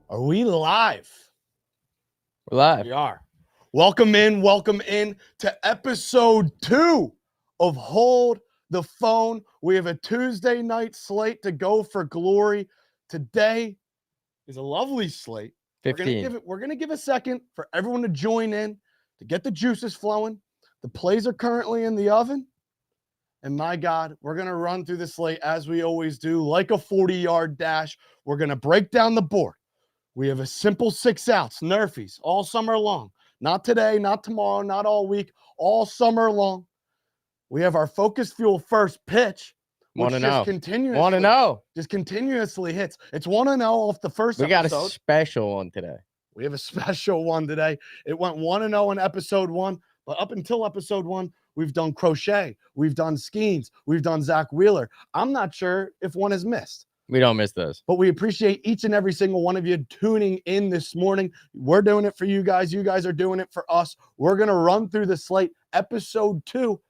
Are we live? We're live. We are. Welcome in to episode 2 of Hold the Phone. We have a Tuesday night slate to go for glory. Today is a lovely slate. 15. We're gonna give a second for everyone to join in to get the juices flowing. The plays are currently in the oven. And my God, we're going to run through the slate as we always do, like a 40-yard dash. We're going to break down the board. We have a simple 6 outs, Nerfies, all summer long. Not today, not tomorrow, not all week, all summer long. We have our Focus Fuel first pitch, which just continuously hits. It's 1-0 off the first episode. We got a special one today. We have a special one today. It went 1-0 in episode 1, but up until episode 1, we've done Crochet, we've done Skeens, we've done Zach Wheeler. I'm not sure if one is missed. We don't miss those. But we appreciate each and every single one of you tuning in this morning. We're doing it for you guys. You guys are doing it for us. We're going to run through the slate. Episode 2.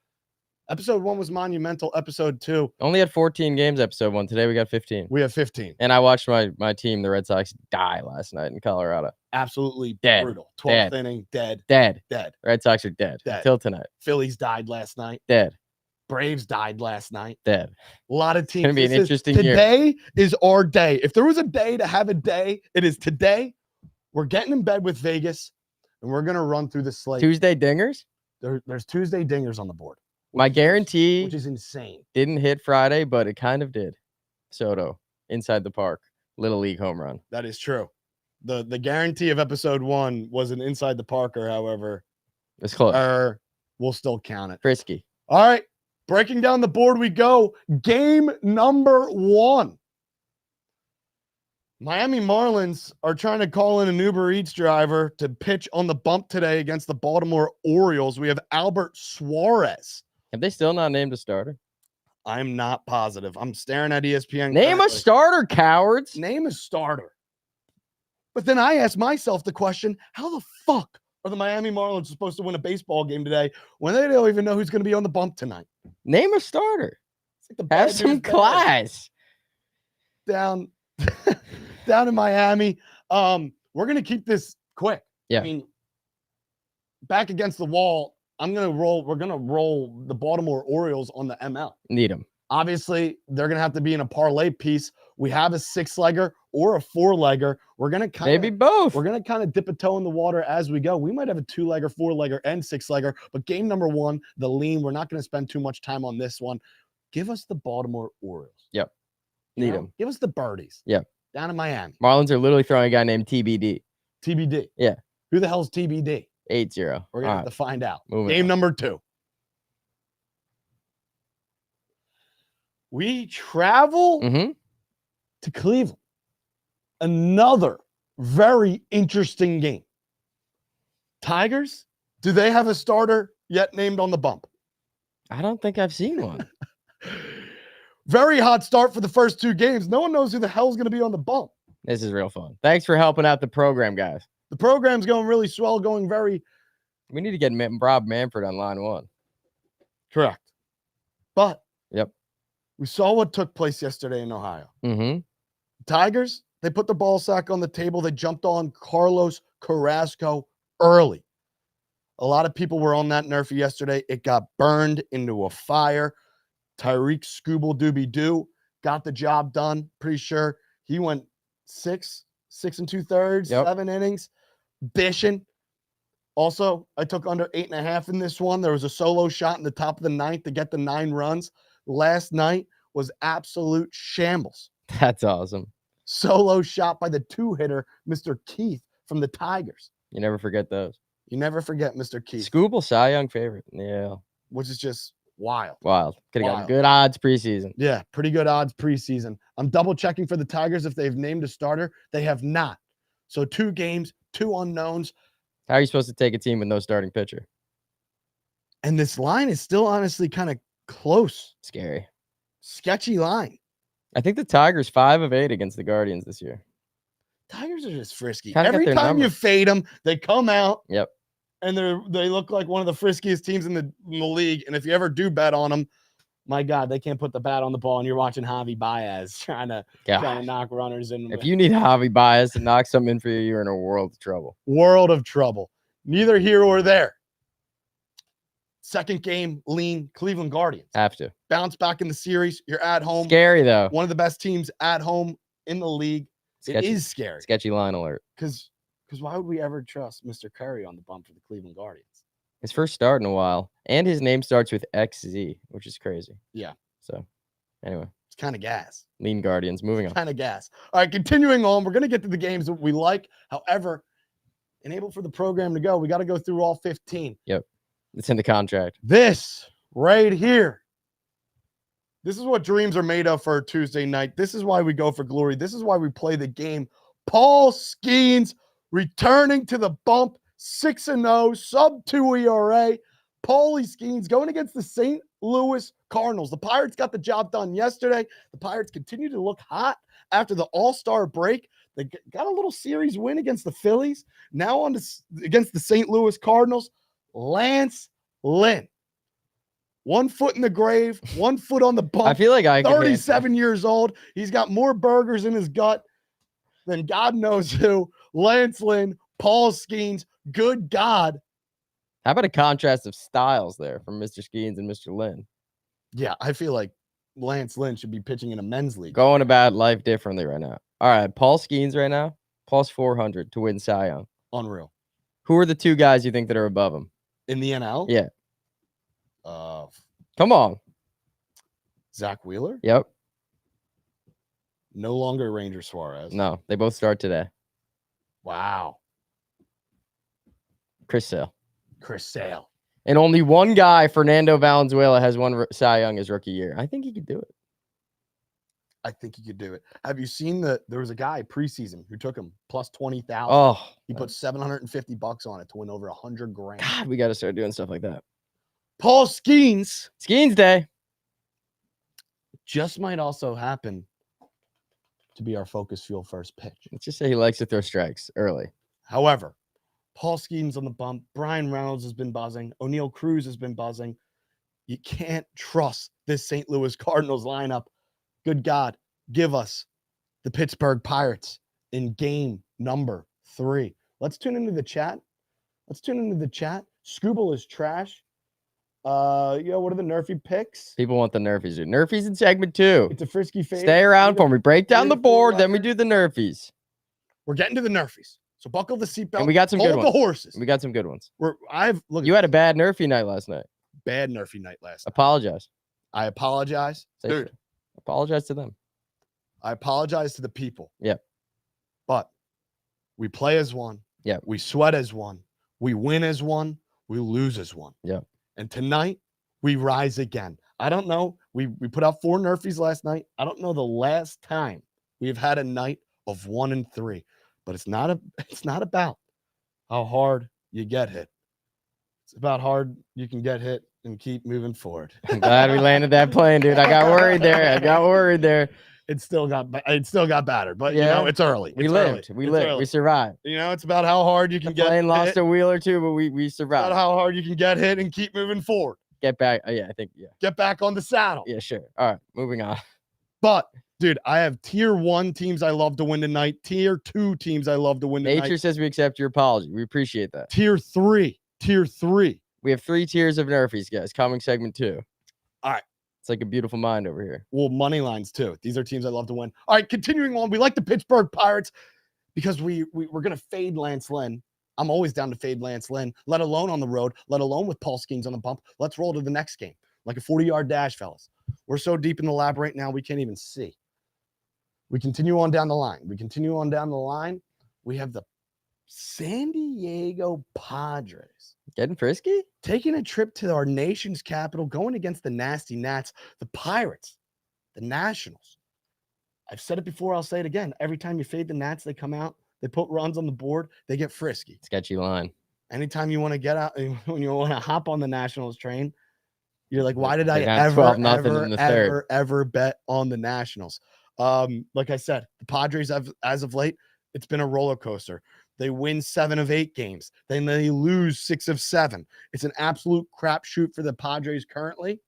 Episode 1 was monumental. Episode 2. Only had 14 games, episode 1. Today we got 15. We have 15. And I watched my team, the Red Sox, die last night in Colorado. Absolutely dead. Brutal. 12th inning, dead. Dead. Red Sox are dead. Until tonight. Phillies died last night. Dead. Braves died last night. Dead. A lot of teams. It's going to be an interesting year. Today is our day. If there was a day to have a day, it is today. We're getting in bed with Vegas, and we're going to run through the slate. Tuesday dingers? There's Tuesday dingers on the board. My guarantee, which is insane, didn't hit Friday, but it kind of did. Soto, inside the park, Little League home run. That is true. The guarantee of episode 1 was an inside the parker, however. It's close. We'll still count it. Frisky. All right. Breaking down the board we go. Game number 1. Miami Marlins are trying to call in an Uber Eats driver to pitch on the bump today against the Baltimore Orioles. We have Albert Suarez. Have they still not named a starter? I'm not positive. I'm staring at ESPN. Name a starter, cowards. Name a starter. But then I ask myself the question, how the fuck are the Miami Marlins supposed to win a baseball game today when they don't even know who's going to be on the bump tonight? Name a starter. It's like have some class. Down in Miami. We're going to keep this quick. Yeah. I mean, back against the wall, we're going to roll the Baltimore Orioles on the ML. Need them. Obviously, they're going to have to be in a parlay piece. We have a 6-legger or a 4-legger. We're going to maybe both. We're going to kind of dip a toe in the water as we go. We might have a 2-legger, 4-legger, and 6-legger. But game number 1, the lean, we're not going to spend too much time on this one. Give us the Baltimore Orioles. Yep. Need them. Give us the birdies. Yep. Down in Miami. Marlins are literally throwing a guy named TBD. TBD. Yeah. Who the hell's TBD? 8-0. We're going to have to find out. Moving game on. number 2. We travel to Cleveland. Another very interesting game. Tigers, do they have a starter yet named on the bump? I don't think I've seen one. Very hot start for the first 2 games. No one knows who the hell's going to be on the bump. This is real fun. Thanks for helping out the program, guys. The program's going really swell, going very... We need to get Rob Manfred on line 1. Correct. But... Yep. We saw what took place yesterday in Ohio. Tigers, they put the ball sack on the table. They jumped on Carlos Carrasco early. A lot of people were on that Nerfy yesterday. It got burned into a fire. Tyreek Scooble Dooby Doo got the job done. Pretty sure he went 6 2/3, 7 innings, bishing. Also, I took under 8.5 in this one. There was a solo shot in the top of the ninth to get the 9 runs. Last night was absolute shambles. That's awesome. Solo shot by the 2-hitter, Mr. Keith from the Tigers. You never forget those. You never forget Mr. Keith. Scooble Cy Young favorite. Yeah. Which is just wild. Wild. Could have gotten Wild. good odds preseason. Yeah, pretty good odds preseason. I'm double checking for the Tigers if they've named a starter. They have not. So 2 games, 2 unknowns. How are you supposed to take a team with no starting pitcher? And this line is still honestly kind of close. Scary. Sketchy line. I think the Tigers 5 of 8 against the Guardians this year. Tigers are just frisky. Kinda got Every their time you number. fade them, they come out. Yep. And they look like one of the friskiest teams in the league. And if you ever do bet on them, my God, they can't put the bat on the ball. And you're watching Javi Baez trying to knock runners in. If you need Javi Baez to knock something in for you, you're in a world of trouble. World of trouble. Neither here or there. Second game, lean Cleveland Guardians. Have to. Bounce back in the series. You're at home. Scary, though. One of the best teams at home in the league. Sketchy. It is scary. Sketchy line alert. Because why would we ever trust Mr. Curry on the bump for the Cleveland Guardians? His first start in a while. And his name starts with XZ, which is crazy. Yeah. So, anyway. It's kind of gas. Lean Guardians. Moving on. Kind of gas. All right, continuing on. We're going to get to the games that we like. However, enable for the program to go, we got to go through all 15. Yep. It's in the contract. This right here. This is what dreams are made of for a Tuesday night. This is why we go for glory. This is why we play the game. Paul Skeens returning to the bump, 6-0, sub-2 ERA. Paulie Skeens going against the St. Louis Cardinals. The Pirates got the job done yesterday. The Pirates continue to look hot after the All-Star break. They got a little series win against the Phillies. Now on against the St. Louis Cardinals. Lance Lynn. 1 foot in the grave, 1 foot on the bump. I feel like I 37 years old. He's got more burgers in his gut than God knows who. Lance Lynn, Paul Skeens. Good God. How about a contrast of styles there from Mr. Skeens and Mr. Lynn? Yeah, I feel like Lance Lynn should be pitching in a men's league. Going about life differently right now. All right, Paul Skeens right now, plus 400 to win Cy Young. Unreal. Who are the 2 guys you think that are above him? In the NL? Yeah. Come on. Zach Wheeler? Yep. No longer Ranger Suarez. No, they both start today. Wow. Chris Sale. Chris Sale. And only one guy, Fernando Valenzuela, has won Cy Young his rookie year. I think he could do it. I think he could do it. Have you seen there was a guy preseason who took him plus 20,000. Oh, he put $750 on it to win over $100,000. God, we got to start doing stuff like that. Paul Skeens. Skeens Day. Just might also happen to be our focus fuel first pitch. Let's just say he likes to throw strikes early. However, Paul Skeens on the bump. Brian Reynolds has been buzzing. O'Neal Cruz has been buzzing. You can't trust this St. Louis Cardinals lineup. Good God, give us the Pittsburgh Pirates in game number 3. Let's tune into the chat. Scooble is trash. What are the Nerfy picks? People want the Nerfies. Dude. Nerfies in segment 2. It's a frisky fade. Stay around for me. Break down the 3-4 board, then we record. do the Nerfies. We're getting to the Nerfies. So buckle the seatbelt. And we got some good Hold ones. the horses. We got some good ones. Look. You had a bad Nerfy night last night. Bad Nerfy night last night. Apologize. I apologize. Say Dude, so. Apologize to them. I apologize to the people. Yep. But we play as one. Yep. We sweat as one. We win as one. We lose as one. Yep. And tonight, we rise again. I don't know. We put out 4 Nerfies last night. I don't know the last time we've had a night of 1-3. But it's not about how hard you get hit. It's about hard you can get hit and keep moving forward. I'm glad we landed that plane, dude. I got worried there. It still got battered, but Yeah. it's early. We It's lived. early. We It's lived. early. We survived. It's about how hard you can The get plane lost hit. a wheel or two, but we It's about survived. how hard you can get hit and keep moving forward. Get back. Yeah, I think. Yeah. Get back on the saddle. Yeah, sure. All right, moving on. But dude, I have tier 1 teams I love to win tonight. Tier 2 teams I love to win tonight. Nature says we accept your apology. We appreciate that. Tier 3. We have 3 tiers of Nerfies, guys. Coming segment 2. All right. It's like a beautiful mind over here. Well, money lines too. These are teams I love to win. All right, continuing on. We like the Pittsburgh Pirates because we're gonna fade Lance Lynn. I'm always down to fade Lance Lynn, let alone on the road, let alone with Paul Skeens on the bump. Let's roll to the next game. Like a 40-yard dash, fellas. We're so deep in the lab right now, we can't even see. We continue on down the line. We have the San Diego Padres Getting frisky? taking a trip to our nation's capital, going against the nasty Nats, the Pirates, the Nationals. I've said it before, I'll say it again. Every time you fade the Nats, they come out, they put runs on the board, they get frisky. Sketchy line. Anytime you want to get out, when you want to hop on the Nationals train, you're like, why did I They've had ever, 12-0 in the third. ever bet on the Nationals? Like I said, the Padres as of late, it's been a roller coaster. They win 7 of 8 games. Then they lose 6 of 7. It's an absolute crapshoot for the Padres currently.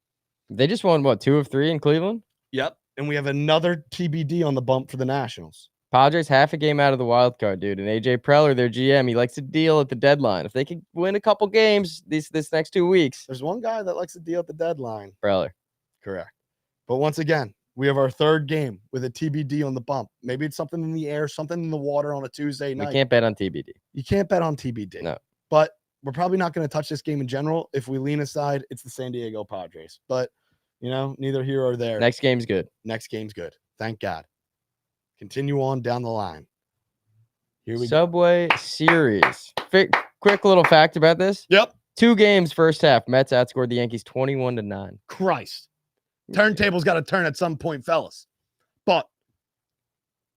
They just won, what, 2 of 3 in Cleveland? Yep. And we have another TBD on the bump for the Nationals. Padres half a game out of the wild card, dude. And AJ Preller, their GM, he likes to deal at the deadline. If they could win a couple games this next 2 weeks. There's one guy that likes to deal at the deadline. Preller. Correct. But once again, we have our third game with a TBD on the bump. Maybe it's something in the air, something in the water on a Tuesday night. We can't bet on TBD. You can't bet on TBD. No. But we're probably not going to touch this game in general. If we lean aside, it's the San Diego Padres. But, neither here or there. Next game's good. Next game's good. Thank God. Continue on down the line. Here we Subway Series. Quick little fact about this. Yep. 2 games first half. Mets outscored the Yankees 21-9. Christ. Turntable's got to turn at some point, fellas. But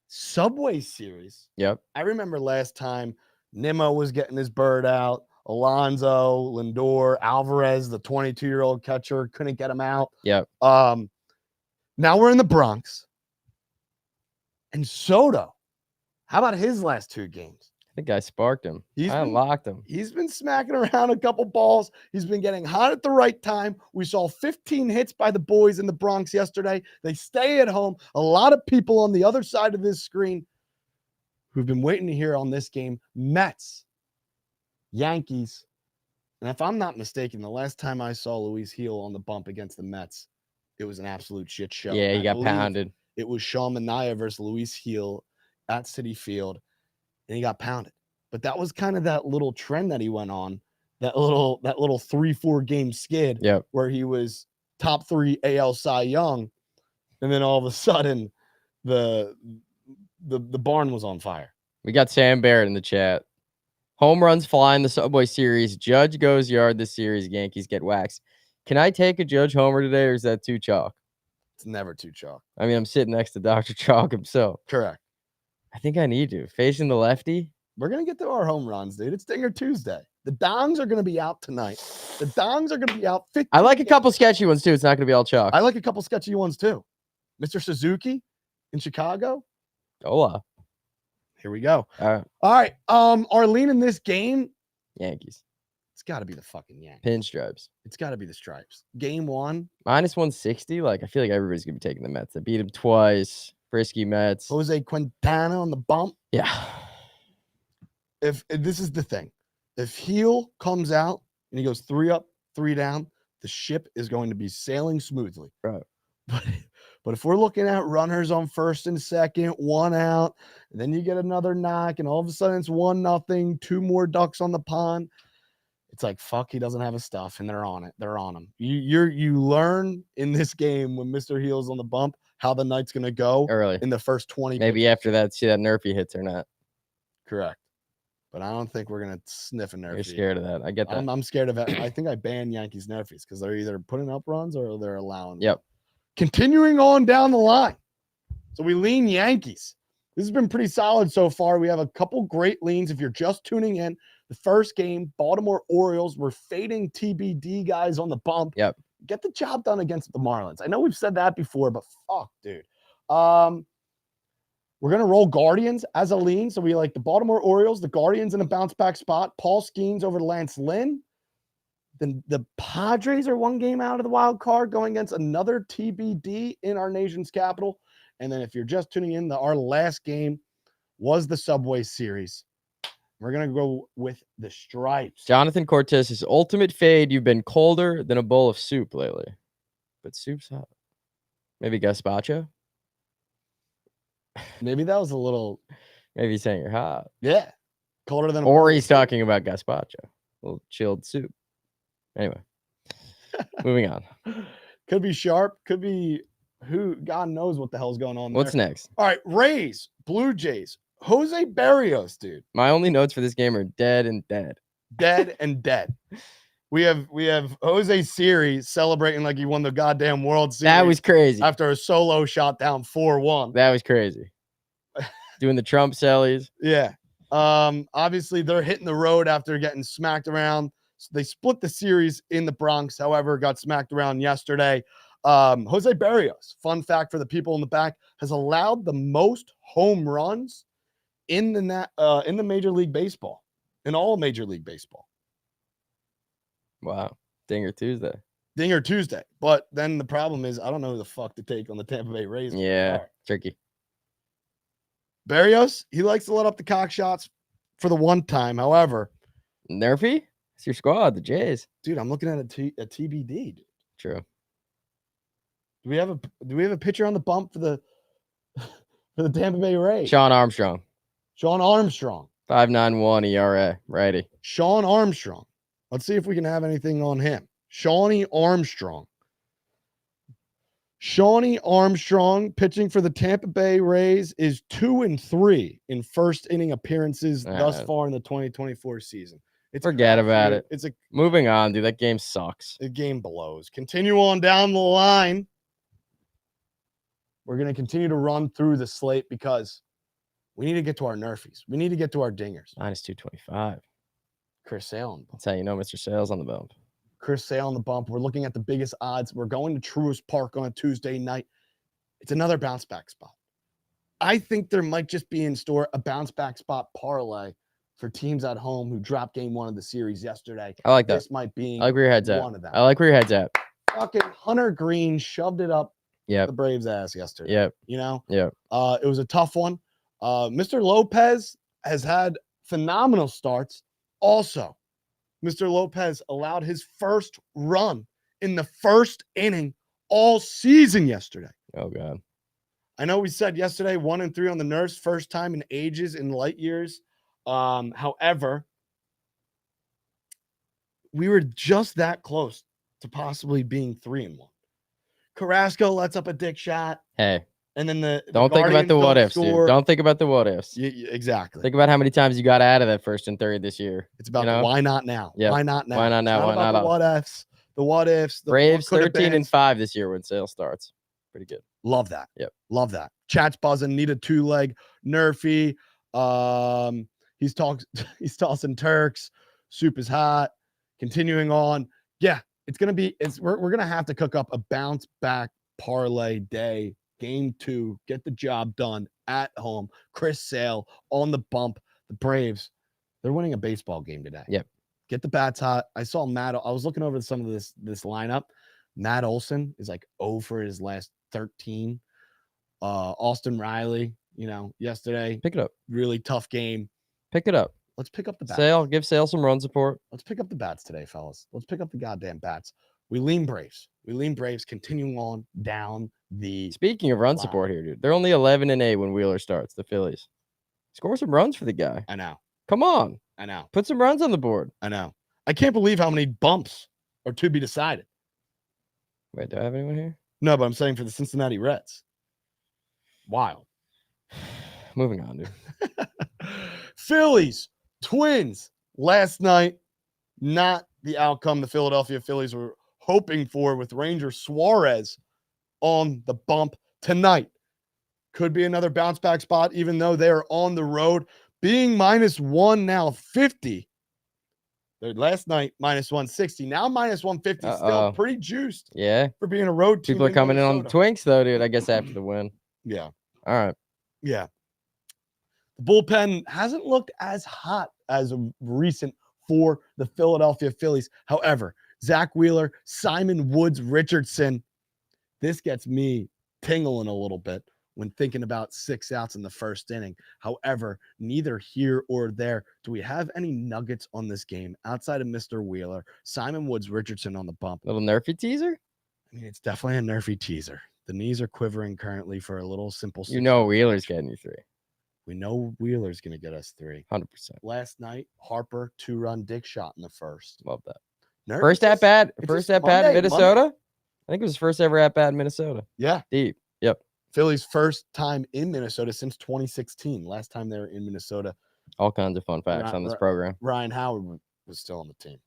Subway Series. Yep. I remember last time Nimmo was getting his bird out. Alonso, Lindor, Alvarez, the 22-year-old catcher, couldn't get him out. Yep. Now we're in the Bronx. And Soto, how about his last 2 games? I think I sparked him. I locked him. He's been smacking around a couple balls. He's been getting hot at the right time. We saw 15 hits by the boys in the Bronx yesterday. They stay at home. A lot of people on the other side of this screen who've been waiting to hear on this game. Mets, Yankees. And if I'm not mistaken, the last time I saw Luis Gil on the bump against the Mets, it was an absolute shit show. Yeah, he got pounded. It was Sean Manaea versus Luis Gil at Citi Field, and he got pounded. But that was kind of that little trend that he went on, that little 3-4 game skid, where he was top 3 AL Cy Young, and then all of a sudden the barn was on fire. We got Sam Barrett in the chat. Home runs fly in the Subway Series. Judge goes yard this series. Yankees get waxed. Can I take a Judge homer today, or is that too chalk? It's never too chalk. I mean, I'm sitting next to Dr. Chalk himself. Correct. I think I need to. Facing the lefty. We're going to get to our home runs, dude. It's Dinger Tuesday. The dongs are going to be out tonight. The dongs are going to be out. I like a couple sketchy ones, too. It's not going to be all chalk. I like a couple sketchy ones, too. Mr. Suzuki in Chicago. Hola. Here we go. All right. Our lean in this game. Yankees. It's got to be the fucking Yankees. Pinstripes. It's got to be the Stripes. Game 1. -160. Like, I feel like everybody's going to be taking the Mets. They beat them twice. Frisky Mets. Jose Quintana on the bump. Yeah. If this is the thing. If Gil comes out and he goes 3 up, 3 down, the ship is going to be sailing smoothly. Right. But if we're looking at runners on first and second, 1 out, and then you get another knock, and all of a sudden it's 1-0, 2 more ducks on the pond. It's like, fuck, he doesn't have his stuff, and they're on it. They're on him. You learn in this game when Mr. Gil's on the bump how the night's going to go early in the first 20. Maybe after that, see that Nerfy hits or not. Correct. But I don't think we're going to sniff a Nerfy. You're scared of that. I get that. I'm scared of it. I think I ban Yankees Nerfies because they're either putting up runs or they're allowing. Yep. Continuing on down the line. So we lean Yankees. This has been pretty solid so far. We have a couple great leans. If you're just tuning in, the first game, Baltimore Orioles, we're fading TBD guys on the bump. Yep. Get the job done against the Marlins. I know we've said that before, but fuck, dude. We're going to roll Guardians as a lean. So we like the Baltimore Orioles, the Guardians in a bounce back spot. Paul Skeens over Lance Lynn. Then the Padres are 1 game out of the wild card going against another TBD in our nation's capital. And then if you're just tuning in, our last game was the Subway Series. We're going to go with the Stripes. Jonathan Cortez's ultimate fade. You've been colder than a bowl of soup lately. But soup's hot. Maybe gazpacho? Maybe that was a little. Maybe saying you're hot. Yeah. colder than a Or bowl he's of soup. talking about gazpacho, a little chilled soup. Anyway, moving on. Could be sharp. Could be who. God knows what the hell's going on What's there. next? All right, Rays, Blue Jays, Jose Barrios, dude, My only notes for this game are dead and dead. dead and dead. We have Jose Siri celebrating like he won the goddamn World Series. That was crazy. After a solo shot down 4-1. That was crazy. Doing the Trump sellies. Yeah. Obviously they're hitting the road after getting smacked around. So they split the series in the Bronx, however, got smacked around yesterday. Jose Barrios, fun fact for the people in the back, has allowed the most home runs in the Major League Baseball, in all Major League Baseball. Wow. Dinger Tuesday. Dinger Tuesday. But then the problem is I don't know who the fuck to take on the Tampa Bay Rays. Yeah. Tricky. Barrios, he likes to let up the cock shots for the one time. However, Nerfy? It's your squad, the Jays. dude, I'm looking at a TBD. Dude. True. Do we have a pitcher on the bump for the for the Tampa Bay Rays? Sean Armstrong. Sean Armstrong. 5.91 ERA. Righty. Sean Armstrong. Let's see if we can have anything on him. Shawnee Armstrong. Shawnee Armstrong pitching for the Tampa Bay Rays is 2-3 in first inning appearances thus far in the 2024 season. Forget about it. It's a Moving on, dude. That game sucks. The game blows. Continue on down the line. We're going to continue to run through the slate because we need to get to our Nerfies. We need to get to our dingers. Minus 225. Chris Sale on the bump. That's how you know Mr. Sale's on the bump. Chris Sale on the bump. We're looking at the biggest odds. We're going to Truist Park on a Tuesday night. It's another bounce back spot. I think there might just be in store a bounce back spot parlay for teams at home who dropped game one of the series yesterday. I like that. This might be I like where your head's at. one of them. I like where your head's at. Fucking Hunter Green shoved it up Yep. the Braves' ass yesterday. Yep. You know? Yep. It was a tough one. Mr. Lopez has had phenomenal starts. Also, Mr. Lopez allowed his first run in the first inning all season yesterday. Oh, God. I know we said yesterday 1-3 on the Nerfs, first time in ages, in light years. However, we were just that close to possibly being 3-1. Carrasco lets up a dick shot. Hey. And then Don't think about the what ifs, dude. Don't think about the what ifs. Exactly. Think about how many times you got out of that first and third this year. It's about the why not now? Yep. Why not now? Why not now? It's Why about not the what ifs? The what ifs. The Braves what coulda 13-5 this year when sale starts. Pretty good. Love that. Yep. Love that. Chat's buzzing. Need a 2-leg. Nerfy. He's tossing Turks. Soup is hot. Continuing on. Yeah, it's gonna be. We're gonna have to cook up a bounce back parlay day. Game 2. Get the job done at home. Chris Sale on the bump. The Braves. They're winning a baseball game today. Yep. Get the bats hot. I saw Matt. I was looking over some of this lineup. Matt Olson is like 0 for his last 13. Austin Riley, yesterday. Pick it up. Really tough game. Pick it up. Let's pick up the bats. Give Sale some run support. Let's pick up the bats today, fellas. Let's pick up the goddamn bats. We lean Braves. Continuing on down the. Speaking of run support here, dude. They're only 11-8 when Wheeler starts, the Phillies. Score some runs for the guy. I know. Come on. I know. Put some runs on the board. I know. I can't believe how many bumps are to be decided. Wait, do I have anyone here? No, but I'm saying for the Cincinnati Reds. Wild. Moving on, dude. Phillies, Twins. Last night, not the outcome the Philadelphia Phillies were hoping for with Ranger Suarez on the bump tonight. Could be another bounce back spot, even though they are on the road. Being -1 now 50. They're last night -160. Now -150. Still pretty juiced. Yeah. For being a road team. People are coming in on the Twinks, though, dude. I guess after the win. Yeah. All right. Yeah. The bullpen hasn't looked as hot as of recent for the Philadelphia Phillies. However, Zach Wheeler, Simon Woods, Richardson, this gets me tingling a little bit when thinking about 6 outs in the first inning. However, neither here or there. Do we have any nuggets on this game outside of Mr. Wheeler, Simon Woods, Richardson on the bump? Little Nerfy teaser? I mean, it's definitely a Nerfy teaser. The knees are quivering currently for a little simple. Wheeler's getting you 3. We know Wheeler's going to get us 3. 100%. Last night, Harper 2-run dick shot in the first. Love that. Nerfy First just- at bat. it's First just at bat in Monday. Minnesota. I think it was his first ever at bat in Minnesota. Yeah. Deep. Yep. Phillies' first time in Minnesota since 2016. Last time they were in Minnesota. All kinds of fun facts on this program. Ryan Howard was still on the team.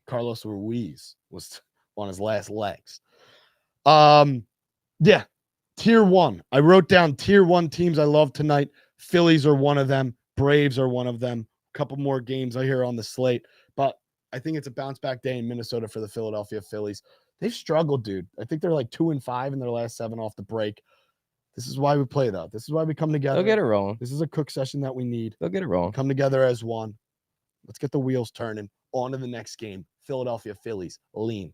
Carlos Ruiz was on his last legs. Yeah. Tier 1. I wrote down tier 1 teams I love tonight. Phillies are one of them. Braves are one of them. A couple more games I hear on the slate. But I think it's a bounce back day in Minnesota for the Philadelphia Phillies. They've struggled, dude. I think they're like 2-5 in their last 7 off the break. This is why we play, though. This is why we come together. They'll get it rolling. This is a cook session that we need. They'll get it rolling. Come together as one. Let's get the wheels turning. On to the next game. Philadelphia Phillies. Lean.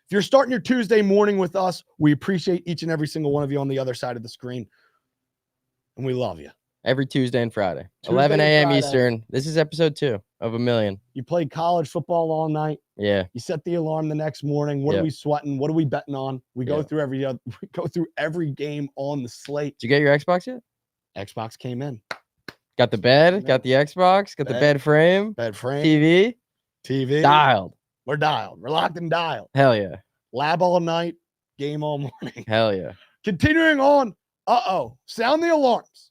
If you're starting your Tuesday morning with us, we appreciate each and every single one of you on the other side of the screen. And we love you. Every Tuesday and Friday. Tuesday 11 and a.m. Friday. Eastern. This is episode 2 of 1,000,000. You played college football all night. Yeah. You set the alarm the next morning. What are Yep. we sweating? What are we betting on? We go Yep. through every game on the slate. Did you get your Xbox yet? Xbox came in. Got the bed, got the Xbox, got the Bed. bed frame, Bed frame. TV, TV. dialed. We're dialed. We're locked and dialed. Hell yeah. Lab all night. Game all morning. Hell yeah. Continuing on. Sound the alarms.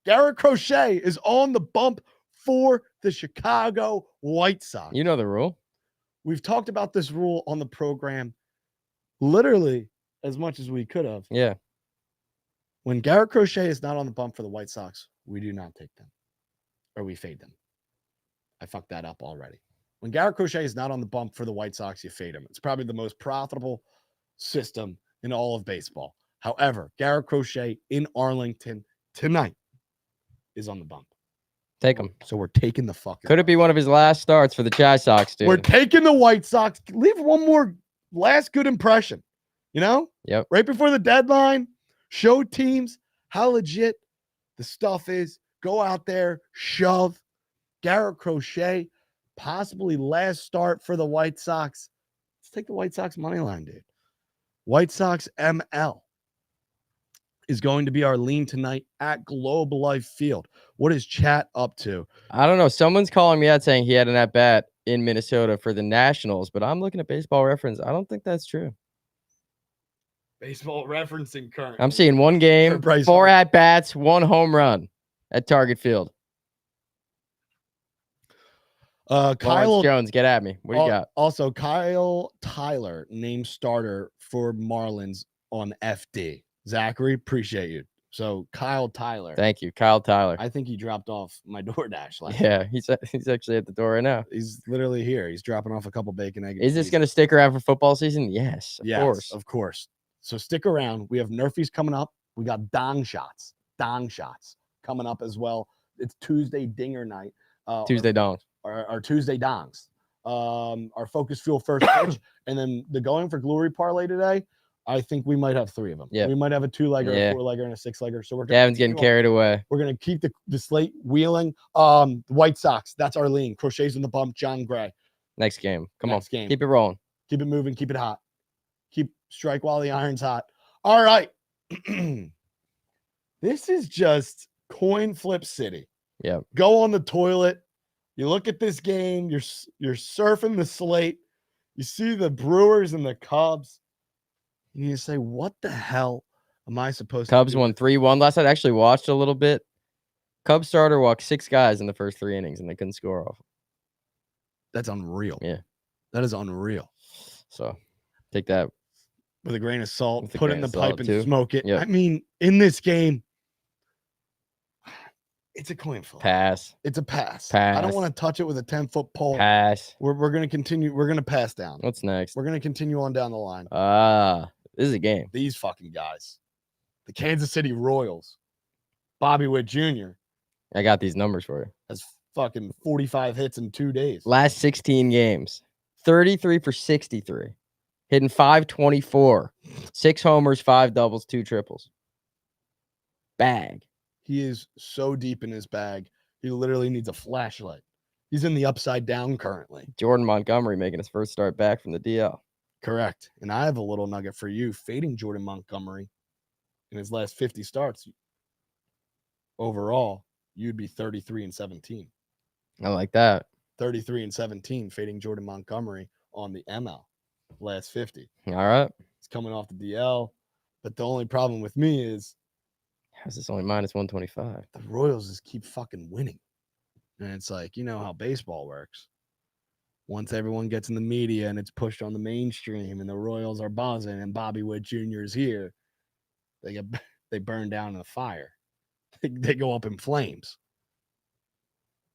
Garrett Crochet is on the bump for the Chicago White Sox. You know the rule. We've talked about this rule on the program literally as much as we could have. Yeah. When Garrett Crochet is not on the bump for the White Sox, we do not take them or we fade them. I fucked that up already. When Garrett Crochet is not on the bump for the White Sox, you fade him. It's probably the most profitable system in all of baseball. However, Garrett Crochet in Arlington tonight is on the bump. Take him. So we're taking the fucking. Could it be one of his last starts for the Chi Sox, dude? We're taking the White Sox. Leave one more last good impression. You know? Yep. Right before the deadline, show teams how legit the stuff is. Go out there, shove. Garrett Crochet, possibly last start for the White Sox. Let's take the White Sox money line, dude. White Sox ML is going to be our lean tonight at Globe Life Field. What is chat up to? I don't know. Someone's calling me out saying he had an at bat in Minnesota for the Nationals, but I'm looking at Baseball Reference. I don't think that's true. Baseball referencing current. I'm seeing 1 game, 4 at bats, 1 home run at Target Field. Kyle Lawrence Jones, get at me. What do you got? Also, Kyle Tyler named starter for Marlins on FD. Zachary, appreciate you. So Kyle Tyler. Thank you, Kyle Tyler. I think he dropped off my DoorDash last Yeah, night. he's actually at the door right now. He's literally here. He's dropping off a couple bacon, egg. Is this going to stick around for football season? Yes, of course. Of course. So stick around. We have Nerfies coming up. We got dong shots coming up as well. It's Tuesday dinger night. Tuesday dongs. Our Tuesday dongs. Our focus fuel first pitch, and then the going for glory parlay today. I think we might have 3 of them. Yeah. We might have a 2-legger, Yeah. a 4-legger, and a 6-legger. So we're gonna Gavin's getting continue on. carried away. We're gonna keep the slate wheeling. The White Sox. That's our lean. Crochet's in the bump. John Gray. Next game. Come Next on. game. Keep it rolling. Keep it moving. Keep it hot. Keep strike while the iron's hot. All right. This is just coin flip city. Yep. Go on the toilet. You look at this game. You're surfing the slate. You see the Brewers and the Cubs. And you say, what the hell am I supposed Cubs to do? won 3-1. Last night I actually watched a little bit. Cubs starter walked 6 guys in the first 3 innings, and they couldn't score off. That's unreal. Yeah. That is unreal. So take that. With a grain of salt, With a put it in grain the of pipe salt, and too. smoke it. Yep. I mean, in this game, it's a coin flip. Pass. It's a pass. I don't Pass. want to touch it with a 10-foot pole. Pass. We're going to continue. We're going to pass down. What's next? We're going to continue on down the line. This is a game. These fucking guys. The Kansas City Royals. Bobby Witt Jr. I got these numbers for you. has fucking 45 hits in 2 days. Last 16 games, 33 for 63, hitting .524, 6 homers, 5 doubles, 2 triples. Bag. He is so deep in his bag. He literally needs a flashlight. He's in the upside down currently. Jordan Montgomery making his first start back from the DL. Correct. And I have a little nugget for you. Fading Jordan Montgomery in his last 50 starts. overall, you'd be 33-17. I like that. 33-17, fading Jordan Montgomery on the ML last 50. All right. It's coming off the DL. But the only problem with me is How's this only minus 125? the Royals just keep fucking winning. And it's like, you know how baseball works. Once everyone gets in the media and it's pushed on the mainstream and the Royals are buzzing and Bobby Witt Jr. is here, they burn down in the fire. They go up in flames.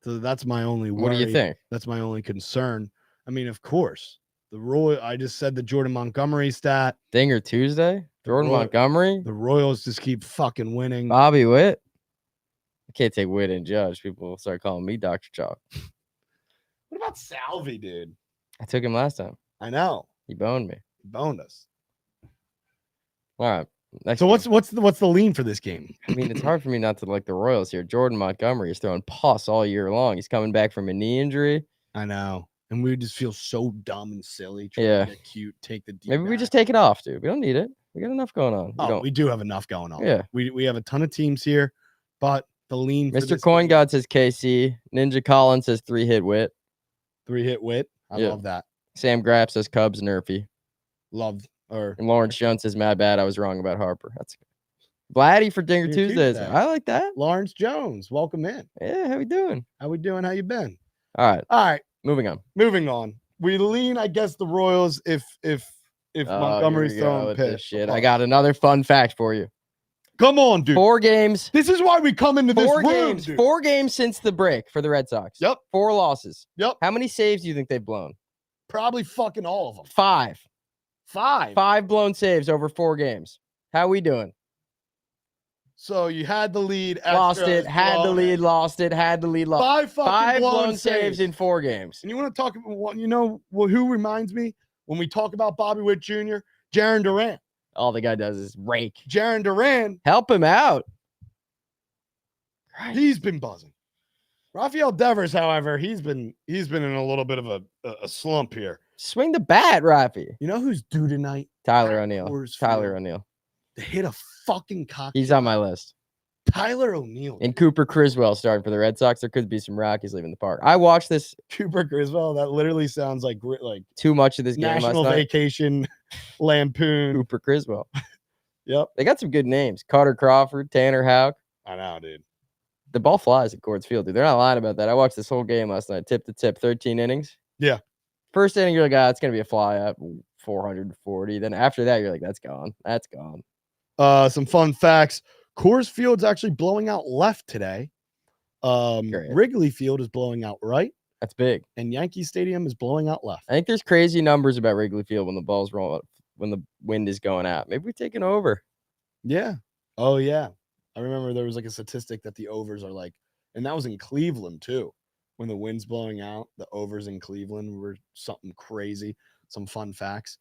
So that's my only worry. What do you think? That's my only concern. I mean, of course, I just said the Jordan Montgomery stat. Dinger Tuesday? Jordan Montgomery? The Royals just keep fucking winning. Bobby Witt? I can't take Witt and Judge. People will start calling me Dr. Chalk. What about Salvi, dude? I took him last time. I know. He boned me. He boned us. All right. So what's the lean for this game? I mean, it's hard for me not to like the Royals here. Jordan Montgomery is throwing pus all year long. He's coming back from a knee injury. I know. And we just feel so dumb and silly trying to get cute, take the deep Maybe we back. just take it off, dude. We don't need it. We got enough going on. We do have enough going on. Yeah. We have a ton of teams here, but the lean Mr. Coin God says KC. Ninja Collins says 3-hit Witt. 3-hit Witt. I love that. Sam Grapp says Cubs Nerfy. And Lawrence Jones says, my bad, I was wrong about Harper. That's good. Vladdy for Dinger Tuesdays. I like that. Lawrence Jones, welcome in. Yeah, how we doing? How you been? All right. Moving on. We lean, I guess, the Royals if Montgomery's throwing pitch. Shit. I got another fun fact for you. Come on, dude. 4 games. This is why we come into this room, dude. 4 games since the break for the Red Sox. Yep. 4 losses. Yep. How many saves do you think they've blown? Probably fucking all of them. 5. 5. 5 blown saves over 4 games. How we doing? So you had the lead. Lost it. Had the lead. Lost it. Had the lead. Lost. 5 blown saves in 4 games. And you want to talk about, who reminds me when we talk about Bobby Witt Jr.? Jarren Duran. All the guy does is rake. Jarren Duran. Help him out. He's been buzzing. Rafael Devers, however, he's been in a little bit of a slump here. Swing the bat, Rafi. You know who's due tonight? Tyler O'Neill. Tyler O'Neill. To hit a fucking cock. He's on my list. Tyler O'Neill. And Cooper Criswell starting for the Red Sox. There could be some Rockies leaving the park. I watched this. Cooper Criswell. That literally sounds like too much of this game National last night. Vacation Lampoon. Cooper Criswell. Yep. They got some good names. Carter Crawford, Tanner Houck. I know, dude. The ball flies at Coors Field, dude. They're not lying about that. I watched this whole game last night, tip to tip, 13 innings. Yeah. First inning, you're like, it's going to be a fly up, 440. Then after that, you're like, that's gone. That's gone. Some fun facts. Coors Field's actually blowing out left today. Wrigley Field is blowing out right. That's big. And Yankee Stadium is blowing out left. I think there's crazy numbers about Wrigley Field when the ball's rolling, when the wind is going out. Maybe we're taking over. Yeah. Oh, yeah. I remember there was a statistic that the overs are and that was in Cleveland too. When the wind's blowing out, the overs in Cleveland were something crazy. Some fun facts.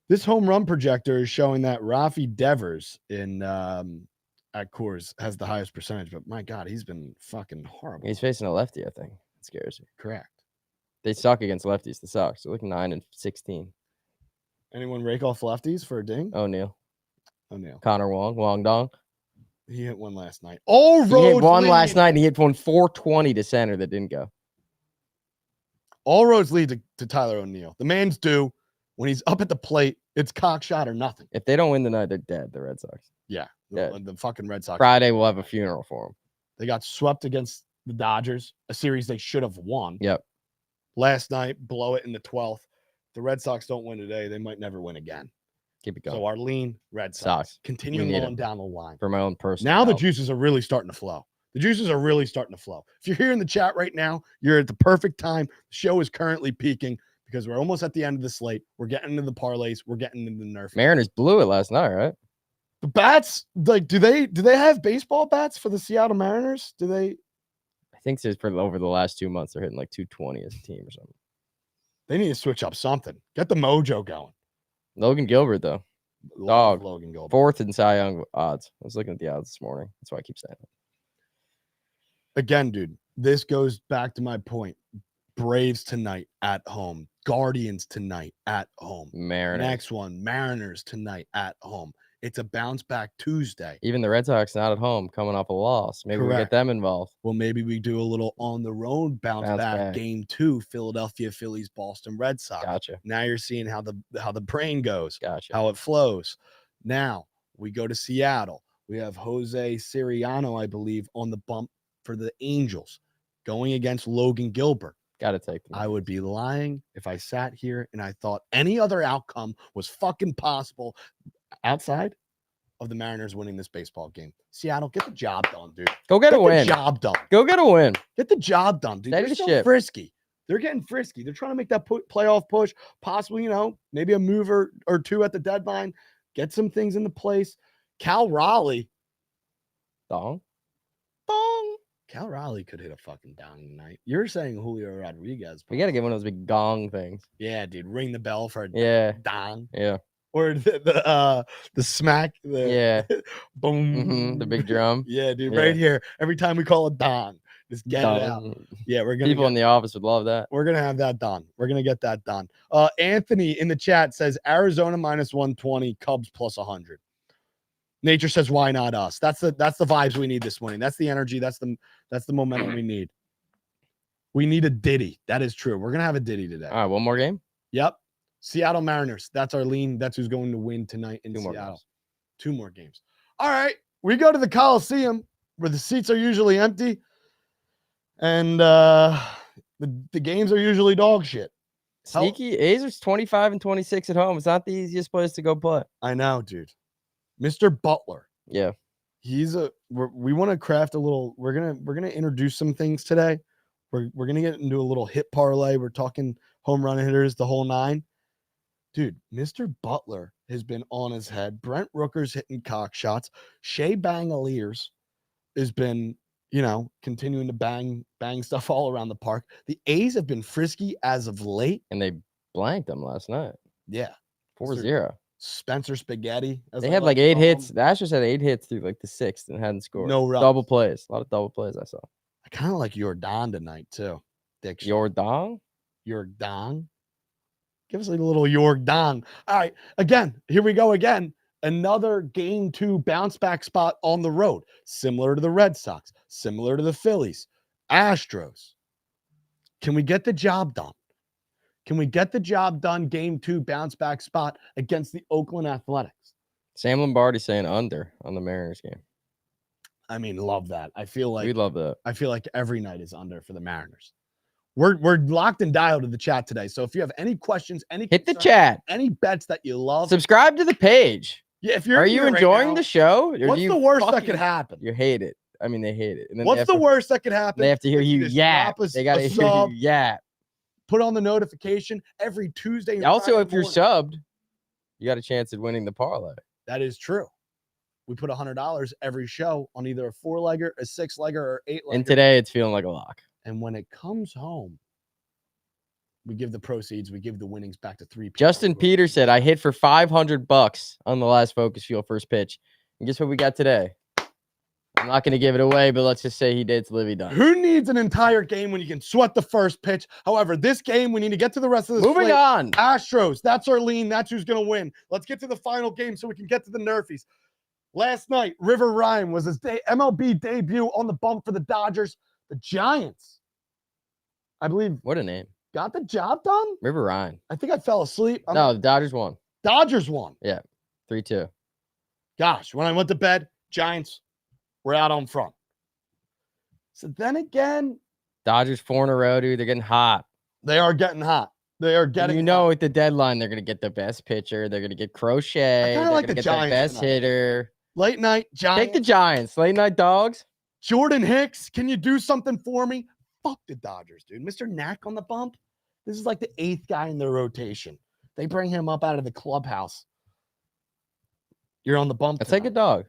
This home run projector is showing that Rafi Devers at Coors has the highest percentage, but my God, he's been fucking horrible. He's facing a lefty, I think. It scares me. Correct. They suck against lefties, the Sox. They're looking 9-16. Anyone rake off lefties for a ding? O'Neill. Connor Wong Dong. He hit one last night. He hit one last night, and he hit one 420 to center that didn't go. All roads lead to Tyler O'Neill. The man's due. When he's up at the plate, it's cock shot or nothing. If they don't win tonight, they're dead, the Red Sox. Yeah. The fucking Red Sox. Friday, we'll have a funeral for them. They got swept against the Dodgers, a series they should have won. Yep. Last night, blow it in the 12th. The Red Sox don't win today. They might never win again. Keep it going. So our lean Red Sox. Continuing on down the line. For my own personal Now the juices are really starting to flow. The juices are really starting to flow. If you're here in the chat right now, you're at the perfect time. The show is currently peaking because we're almost at the end of the slate. We're getting into the parlays. We're getting into the Nerfy. Mariners blew it last night, right? The bats, do they have baseball bats for the Seattle Mariners? Do they? I think it's for over the last 2 months, they're hitting 220 as a team or something. They need to switch up something. Get the mojo going. Logan Gilbert, though. Dog. Logan Gilbert. 4th in Cy Young odds. I was looking at the odds this morning. That's why I keep saying it. Again, dude, this goes back to my point. Braves tonight at home. Guardians tonight at home. Mariners. Next one, Mariners tonight at home. It's a bounce back Tuesday. Even the Red Sox not at home, coming off a loss. Maybe we get Correct. them involved. Well, maybe we do a little on the road bounce back. Game 2, Philadelphia Phillies, Boston Red Sox. Gotcha. Now you're seeing how the brain goes, Gotcha. how it flows. Now we go to Seattle. We have Jose Siriano, I believe, on the bump for the Angels, going against Logan Gilbert. Got to take them. I would be lying if I sat here and I thought any other outcome was fucking possible outside of the Mariners winning this baseball game. Seattle, get the job done, dude. Go get a win. Get the job done. Go get a win. Get the job done, dude. Steady They're the so ship. frisky. They're getting frisky. They're trying to make that playoff push, possibly, maybe a move or two at the deadline. Get some things into place. Cal Raleigh. Dong. Cal Raleigh could hit a fucking dong tonight. You're saying Julio Rodriguez. We got to get one of those big gong things. Yeah, dude. Ring the bell for a dong. Yeah. Or the smack. Boom. The big drum. Yeah, dude. Yeah. Right here. Every time we call it dong, just get it out. Yeah, we're gonna. People in the office would love that. We're gonna have that done. We're gonna get that done. Anthony in the chat says Arizona -120, Cubs +100. Nature says, why not us? That's the vibes we need this morning. That's the energy. That's the momentum we need. We need a Diddy. That is true. We're gonna have a Diddy today. All right, one more game. Yep. Seattle Mariners. That's our lean. That's who's going to win tonight in Seattle. 2 more games. All right. We go to the Coliseum where the seats are usually empty. And the games are usually dog shit. Sneaky. A's are 25-26 at home. It's not the easiest place to go play. I know, dude. Mr. Butler. Yeah. We want to craft a little, we're gonna introduce some things today. We're gonna get into a little hit parlay. We're talking home run hitters, the whole 9. Dude, Mr. Butler has been on his head. Brent Rooker's hitting cock shots. Shea Bangaliers has been, continuing to bang stuff all around the park. The A's have been frisky as of late. And they blanked them last night. Yeah. 4-0. Spencer Spaghetti. They had like 8 hits. The Astros had 8 hits through like the 6th and hadn't scored. No runs. Double plays. A lot of double plays I saw. I kind of like Jordan tonight too. Jordan? Jordan? Give us a little Jordan. All right. Again, here we go again. Another game 2 bounce back spot on the road. Similar to the Red Sox. Similar to the Phillies. Astros. Can we get the job done? Can we get the job done? Game 2 bounce back spot against the Oakland Athletics. Sam Lombardi saying under on the Mariners game. I mean, love that. I feel like we love that. I feel like every night is under for the Mariners. We're locked and dialed to the chat today. So if you have any questions, hit the chat, any bets that you love, subscribe to the page. Yeah, if you're are you enjoying the show? What's the worst that could happen? You hate it. I mean, they hate it. And then what's the worst that could happen? They have to hear you yap. They got to hear you yap. Put on the notification every Tuesday. Also, if you're subbed, you got a chance at winning the parlay. That is true. We put $100 every show on either a 4-legger, a 6-legger, or 8-legger. And today it's feeling like a lock. And when it comes home, we give the proceeds, we give the winnings back to 3 people. Justin Peter said, I hit for $500 on the last Focus Fuel first pitch. And guess what we got today? I'm not going to give it away, but let's just say he did. It's Livy Dunn. Who needs an entire game when you can sweat the first pitch? However, this game, we need to get to the rest of this. Moving on. Astros, that's our lean. That's who's going to win. Let's get to the final game so we can get to the Nerfies. Last night, River Ryan was his MLB debut on the bump for the Dodgers. The Giants, I believe. What a name. Got the job done? River Ryan. I think I fell asleep. No, the Dodgers won. Dodgers won. Yeah, 3-2. Gosh, when I went to bed, Giants were out on front. So then again. Dodgers 4 in a row, dude. They're getting hot. They are getting hot. They are getting hot. At the deadline, they're going to get the best pitcher. They're going to get Crochet. I kind of like the Giants. The best hitter. Late night Giants. Take the Giants. Late night dogs. Jordan Hicks, can you do something for me? Fuck the Dodgers, dude. Mr. Knack on the bump. This is like the 8th guy in their rotation. They bring him up out of the clubhouse. You're on the bump. Let's take a dog.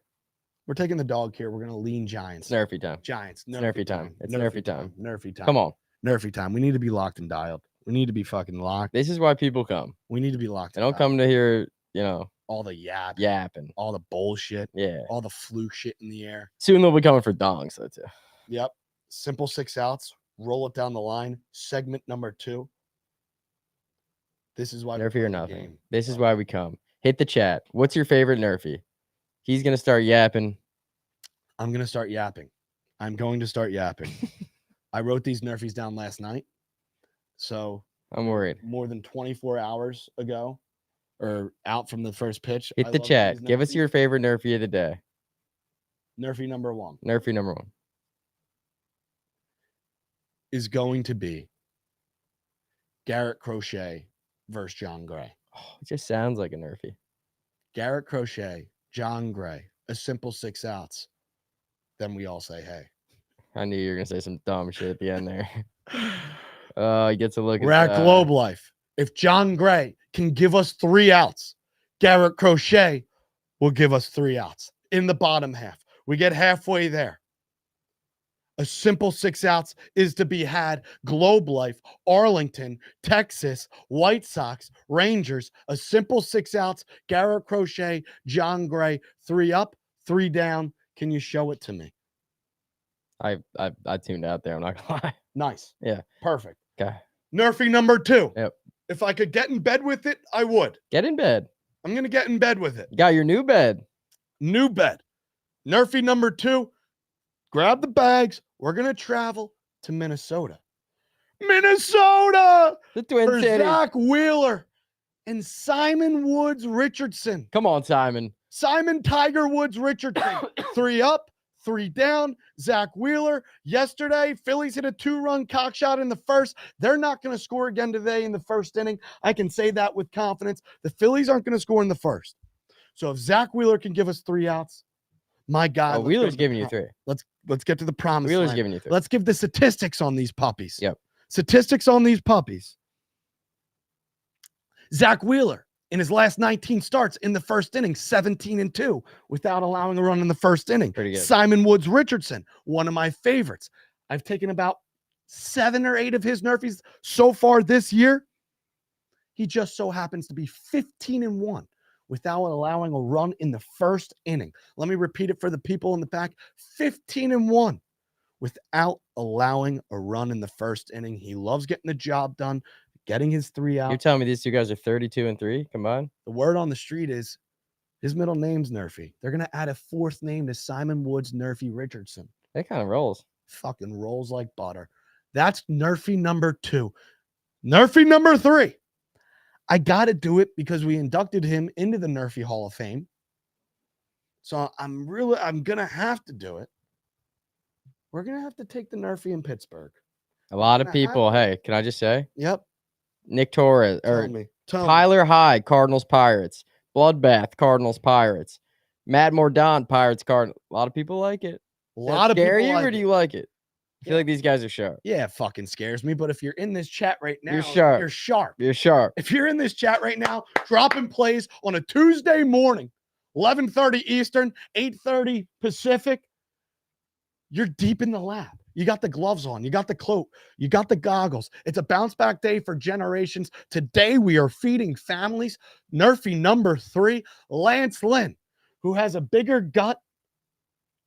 We're taking the dog here. We're going to lean Giants. It's Nerfy time. Giants. Nerfy time. It's Nerfy time. Nerfy time. Come on. Nerfy time. We need to be locked and dialed. We need to be fucking locked. This is why people come. We need to be locked. They don't come to hear, all the yapping, all the bullshit, all the fluke shit in the air. Soon they'll be coming for dongs, though, too. Yep. Simple 6 outs. Roll it down the line. Segment number 2. This is why Nerfy or nothing. This is why we come. Hit the chat. What's your favorite Nerfy? He's gonna start yapping. I'm going to start yapping. I'm going to start yapping. I wrote these Nerfies down last night. So I'm worried. more than 24 hours ago or out from the first pitch. Hit I the love chat. these Give us Nerfies. your favorite Nerfy of the day. Nerfy number 1 Nerfy number 1 is going to be Garrett Crochet versus John Gray. Oh, it just sounds like a Nerfy. Garrett Crochet, John Gray, a simple 6 outs. Then we all say, hey. I knew you were gonna say some dumb shit at the end there. He gets a look. We're at Globe Life. If John Gray can give us 3 outs, Garrett Crochet will give us 3 outs in the bottom half. We get halfway there. A simple 6 outs is to be had. Globe Life, Arlington, Texas, White Sox, Rangers. A simple 6 outs. Garrett Crochet, John Gray, 3 up, 3 down. Can you show it to me? I tuned out there. I'm not gonna lie. Nice. Yeah. Perfect. Okay. Nerfy number 2. Yep. If I could get in bed with it, I would. Get in bed. I'm going to get in bed with it. You got your new bed. New bed. Nerfy number 2. Grab the bags. We're going to travel to Minnesota. Minnesota! The Twin For Cities. Zach Wheeler and Simon Woods Richardson. Come on, Simon. Simon Tiger Woods Richardson. 3 up, 3 down. Zach Wheeler. Yesterday, Phillies hit a 2-run cock shot in the first. They're not going to score again today in the first inning. I can say that with confidence. The Phillies aren't going to score in the first. So if Zach Wheeler can give us 3 outs, my God. Oh, Wheeler's giving you 3. Let's get to the promise Wheeler's land. giving you 3. Let's give the statistics on these puppies. Yep. Statistics on these puppies. Zach Wheeler, in his last 19 starts in the first inning, 17-2 without allowing a run in the first inning. Pretty good. Simon Woods Richardson, one of my favorites. I've taken about 7 or 8 of his Nerfies so far this year. He just so happens to be 15-1 without allowing a run in the first inning. Let me repeat it for the people in the back. 15-1 without allowing a run in the first inning. He loves getting the job done, getting his 3 out. You're telling me these 2 guys are 32-3 combined? The word on the street is his middle name's Nerfy. They're going to add a 4th name to Simon Woods Nerfy Richardson. That kind of rolls. Fucking rolls like butter. That's Nerfy number 2. Nerfy number 3. I got to do it because we inducted him into the Nerfy Hall of Fame. So I'm going to have to do it. We're going to have to take the Nerfy in Pittsburgh. A lot of Gonna people. happen. Hey, can I just say? Yep. Nick Torres or Tell me. Tyler Hyde, Cardinals Pirates. Bloodbath, Cardinals Pirates. Matt Mordaunt, Pirates Cardinals. A lot of people like it. A lot of scare people you, like or do it. you like it? I feel Yeah. like these guys are sharp. Yeah, it fucking scares me. But if you're in this chat right now, You're sharp. You're sharp. You're sharp. If you're in this chat right now, dropping plays on a Tuesday morning, 11:30 Eastern, 8:30 Pacific, you're deep in the lab. You got the gloves on. You got the cloak. You got the goggles. It's a bounce back day for generations. Today, we are feeding families. Nerfy number 3, Lance Lynn, who has a bigger gut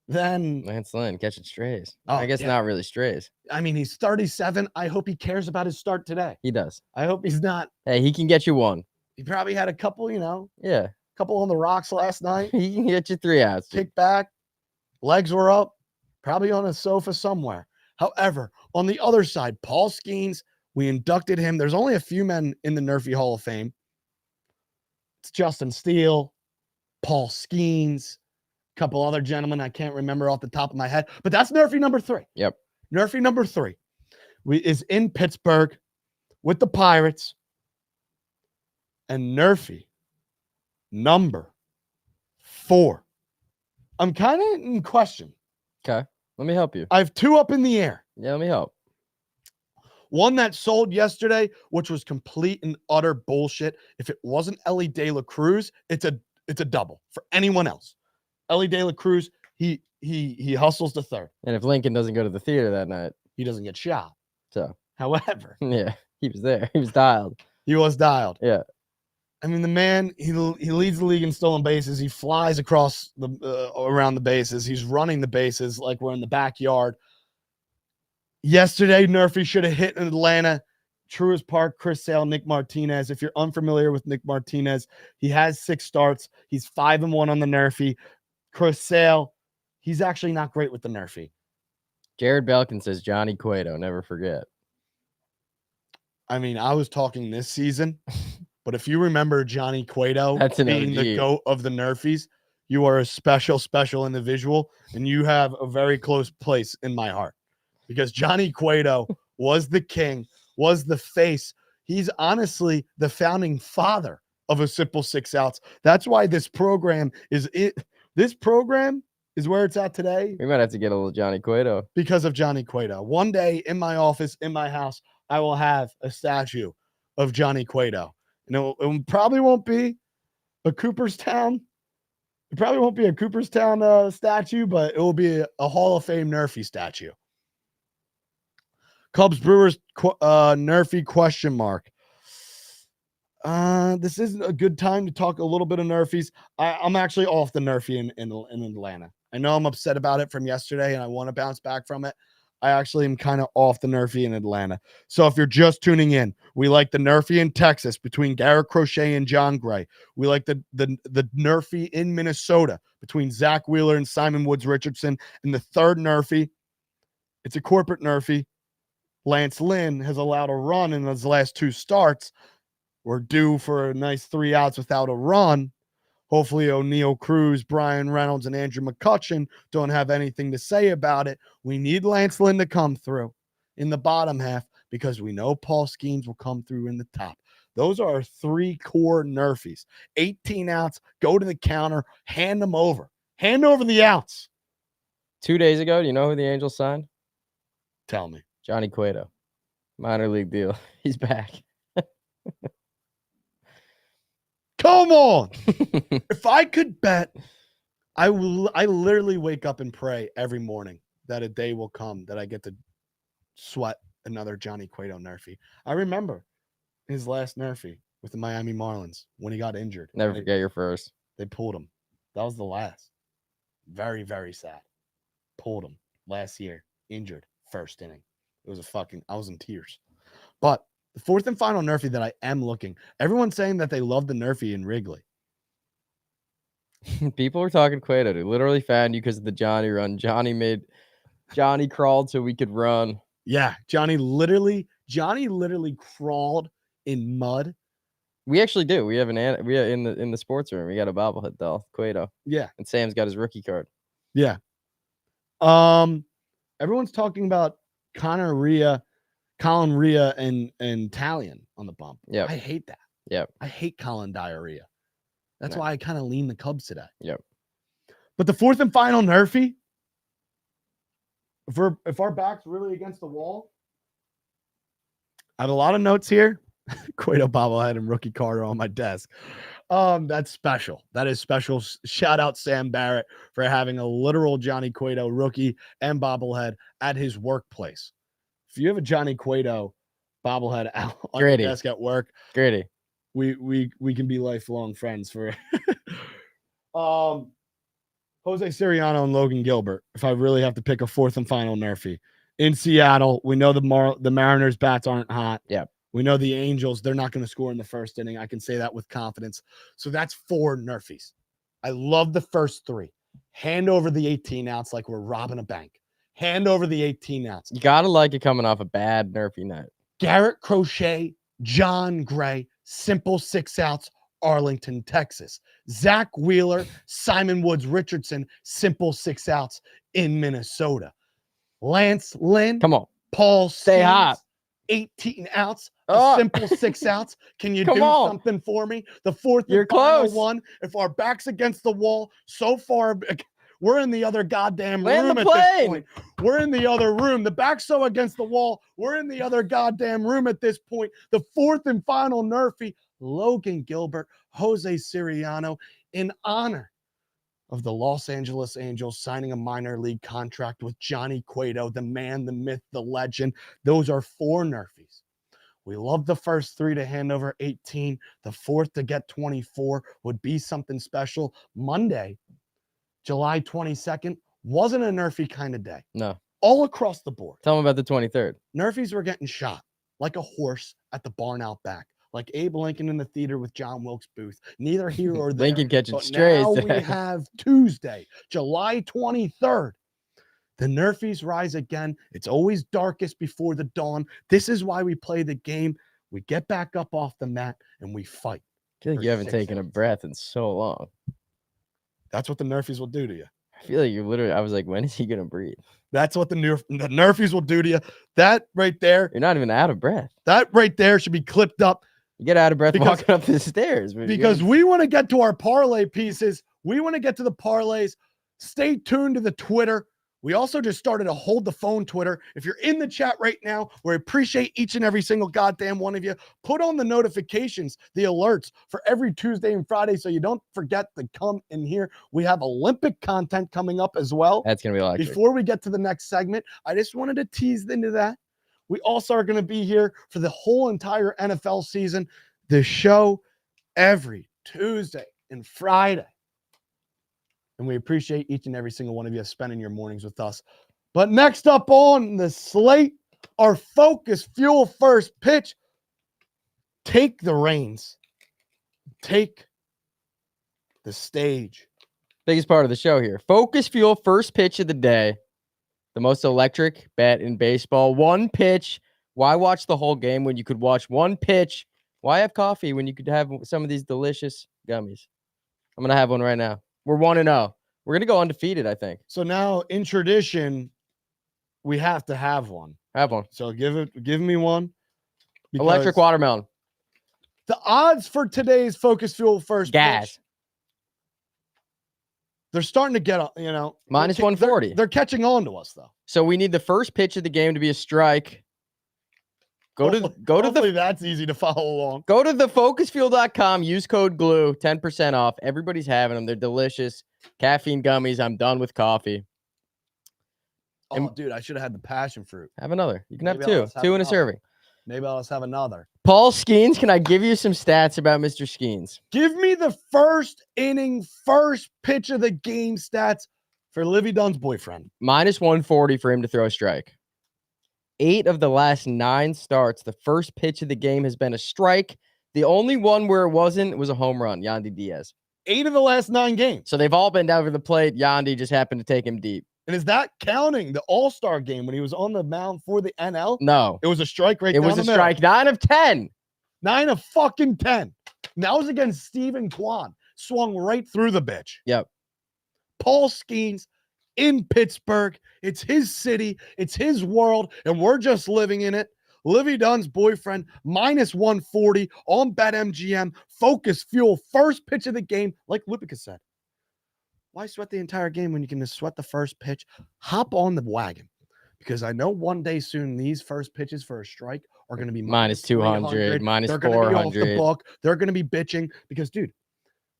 than, Lance Lynn catching strays. Oh, I guess yeah. not really strays. I mean, he's 37. I hope he cares about his start today. He does. I hope he's not. Hey, he can get you 1. He probably had a couple, Yeah. couple on the rocks last night. He can get you 3 outs. dude. Kick back, legs were up, probably on a sofa somewhere. However, on the other side, Paul Skeens, we inducted him. There's only a few men in the Nerfy Hall of Fame. It's Justin Steele, Paul Skeens, a couple other gentlemen I can't remember off the top of my head, but that's Nerfy number 3. Yep. Nerfy number 3 is in Pittsburgh with the Pirates, and Nerfy number 4. I'm kind of in question. Okay. Let me help you. I have 2 up in the air. Yeah, let me help. One that sold yesterday, which was complete and utter bullshit. If it wasn't Ellie De La Cruz, it's a double for anyone else. Ellie De La Cruz, he hustles to third. And if Lincoln doesn't go to the theater that night, He doesn't get shot. so However, yeah, he was there. He was dialed. he was dialed. Yeah. I mean, the man, he leads the league in stolen bases. He flies across the around the bases. He's running the bases like we're in the backyard. Yesterday, Nerfy should have hit in Atlanta. Truist Park, Chris Sale, Nick Martinez. If you're unfamiliar with Nick Martinez, he has 6 starts. He's 5-1 on the Nerfy. Chris Sale, he's actually not great with the Nerfy. Jared Belkin says Johnny Cueto. Never forget. I mean, I was talking this season, but if you remember Johnny Cueto That's an being the OG. GOAT of the Nerfies, you are a special, special individual, and you have a very close place in my heart because Johnny Cueto was the king, was the face. He's honestly the founding father of a simple 6 outs. That's why this program is it. This program is where it's at today We might have to get a little Johnny Cueto. because of Johnny Cueto. One day in my office, in my house, I will have a statue of Johnny Cueto. And it probably won't be a Cooperstown. It probably won't be a Cooperstown statue, but it will be a Hall of Fame Nerfy statue. Cubs Brewers Nerfy question mark. This isn't a good time to talk a little bit of Nerfies. I'm actually off the Nerfy in Atlanta. I know I'm upset about it from yesterday, and I want to bounce back from it. I actually am kind of off the Nerfy in Atlanta. So if you're just tuning in, we like the Nerfy in Texas between Garrett Crochet and John Gray. We like the Nerfy in Minnesota between Zach Wheeler and Simon Woods Richardson. And the third Nerfy, it's a corporate Nerfy. Lance Lynn has allowed a run in his last 2 starts. We're due for a nice 3 outs without a run. Hopefully O'Neal Cruz, Brian Reynolds, and Andrew McCutchen don't have anything to say about it. We need Lance Lynn to come through in the bottom half because we know Paul Skeens will come through in the top. Those are our 3 core Nerfies. 18 outs, go to the counter, hand them over. Hand over the outs. 2 days ago, do you know who the Angels signed? Tell me. Johnny Cueto. Minor league deal. He's back. Come on. If I could bet, I literally wake up and pray every morning that a day will come that I get to sweat another Johnny Cueto Nerfy. I remember his last Nerfy with the Miami Marlins when he got injured. Never forget your first. They pulled him. That was the last. Very, very sad. Pulled him last year. Injured. First inning. It was I was in tears. But the fourth and final Nerfy that I am looking, everyone's saying that they love the Nerfy in Wrigley. People were talking Cueto. They literally found you because of the Johnny run. Johnny crawled so we could run. Yeah, Johnny literally crawled in mud. We actually do. We have in the sports room. We got a bobblehead doll, Cueto. Yeah, and Sam's got his rookie card. Yeah. Everyone's talking about Colin Rhea, and Talion on the bump. Yeah, I hate that. Yep. I hate Colin Diarrhea. That's why I kind of lean the Cubs today. Yep. But the fourth and final Nerfy, if our back's really against the wall, I have a lot of notes here. Cueto bobblehead and rookie card are on my desk. That's special. That is special. Shout out Sam Barrett for having a literal Johnny Cueto rookie and bobblehead at his workplace. If you have a Johnny Cueto bobblehead out on your desk at work, Gritty. We can be lifelong friends for Jose Siriano and Logan Gilbert. If I really have to pick a fourth and final Nerfy in Seattle, we know the Mariners bats aren't hot. Yeah. We know the Angels, they're not going to score in the first inning. I can say that with confidence. So that's 4 Nerfies. I love the first 3. Hand over the 18 outs like we're robbing a bank. Hand over the 18 outs. You got to like it coming off a bad Nerfy night. Garrett Crochet, John Gray, simple 6 outs, Arlington, Texas. Zach Wheeler, Simon Woods Richardson, simple 6 outs in Minnesota. Lance Lynn. Come on. Paul Stay Skeens, hot. 18 outs, a simple 6 outs. Can you do something for me? The fourth and final one. If our back's against the wall, so far, we're in the other goddamn room at this point. We're in the other room. The back's so against the wall. We're in the other goddamn room at this point. The fourth and final Nerfy, Logan Gilbert, Jose Siriano, in honor of the Los Angeles Angels signing a minor league contract with Johnny Cueto, the man, the myth, the legend. Those are 4 Nerfies. We love the first 3 to hand over 18. The fourth to get 24 would be something special. Monday, July 22nd, wasn't a Nerfy kind of day. No. All across the board. Tell them about the 23rd. Nerfies were getting shot like a horse at the barn out back. like Abe Lincoln in the theater with John Wilkes Booth. Neither here or there. Lincoln catching But strays now we today. have Tuesday, July 23rd. The Nerfies rise again. It's always darkest before the dawn. This is why we play the game. We get back up off the mat and we fight. I feel like for you haven't 6 taken a innings. breath in so long. That's what the Nerfies will do to you. I feel like you're literally. I was like, when is he gonna breathe? That's what the Nerfies will do to you. That right there, You're not even out of breath. that right there should be clipped up You get out of breath Because- walking up the stairs. but you because gotta- we want to get to our parlay pieces. We want to get to the parlays. Stay tuned to the Twitter. We also just started a Hold the Phone Twitter. If you're in the chat right now, we appreciate each and every single goddamn one of you. Put on the notifications, the alerts for every Tuesday and Friday so you don't forget to come in here. We have Olympic content coming up as well. that's gonna be electric. Before we get to the next segment, I just wanted to tease into that. We also are going to be here for the whole entire NFL season. The show every Tuesday and Friday. And we appreciate each and every single one of you spending your mornings with us. But next up on the slate, our Focus Fuel first pitch. Take the reins. Take the stage. Biggest part of the show here. Focus Fuel first pitch of the day. The most electric bet in baseball. One pitch. Why watch the whole game when you could watch one pitch? Why have coffee when you could have some of these delicious gummies? I'm gonna have one right now. We're 1-0. We're gonna go undefeated, I think. So now in tradition, we have to have one. Have one. So give me one. Electric because watermelon. The odds for today's Focus Fuel first Gas. pitch, they're starting to get up, Minus they're- 140. They're catching on to us though. So we need the first pitch of the game to be a strike. Hopefully that's easy to follow along. Go to thefocusfuel.com, use code GLUE, 10% off. Everybody's having them. They're delicious. Caffeine gummies. I'm done with coffee. Oh, dude, I should have had the passion fruit. Have another. You can Maybe have I'll two. just have Two in a another. serving. Maybe I'll just have another. Paul Skeens, can I give you some stats about Mr. Skeens? Give me the first inning, first pitch of the game stats for Livy Dunn's boyfriend. Minus 140 for him to throw a strike. 8 of the last 9 starts, the first pitch of the game has been a strike. The only one where it wasn't was a home run, Yandy Diaz. 8 of the last 9 games. So they've all been down to the plate. Yandy just happened to take him deep. And is that counting the All-Star game when he was on the mound for the NL? No, It was a strike right it down was the a middle. strike. 9 of 10. 9 of fucking 10. And that was against Stephen Kwan. Swung right through the bitch. Yep. Paul Skeens in Pittsburgh. It's his city. It's his world. And we're just living in it. Livy Dunn's boyfriend, minus 140 on BetMGM. Focus Fuel, first pitch of the game. Like Lupica said, why sweat the entire game when you can just sweat the first pitch? Hop on the wagon. Because I know one day soon these first pitches for a strike are going to be Minus 200, minus They're going to be off the 400. book. They're going to be bitching because, dude,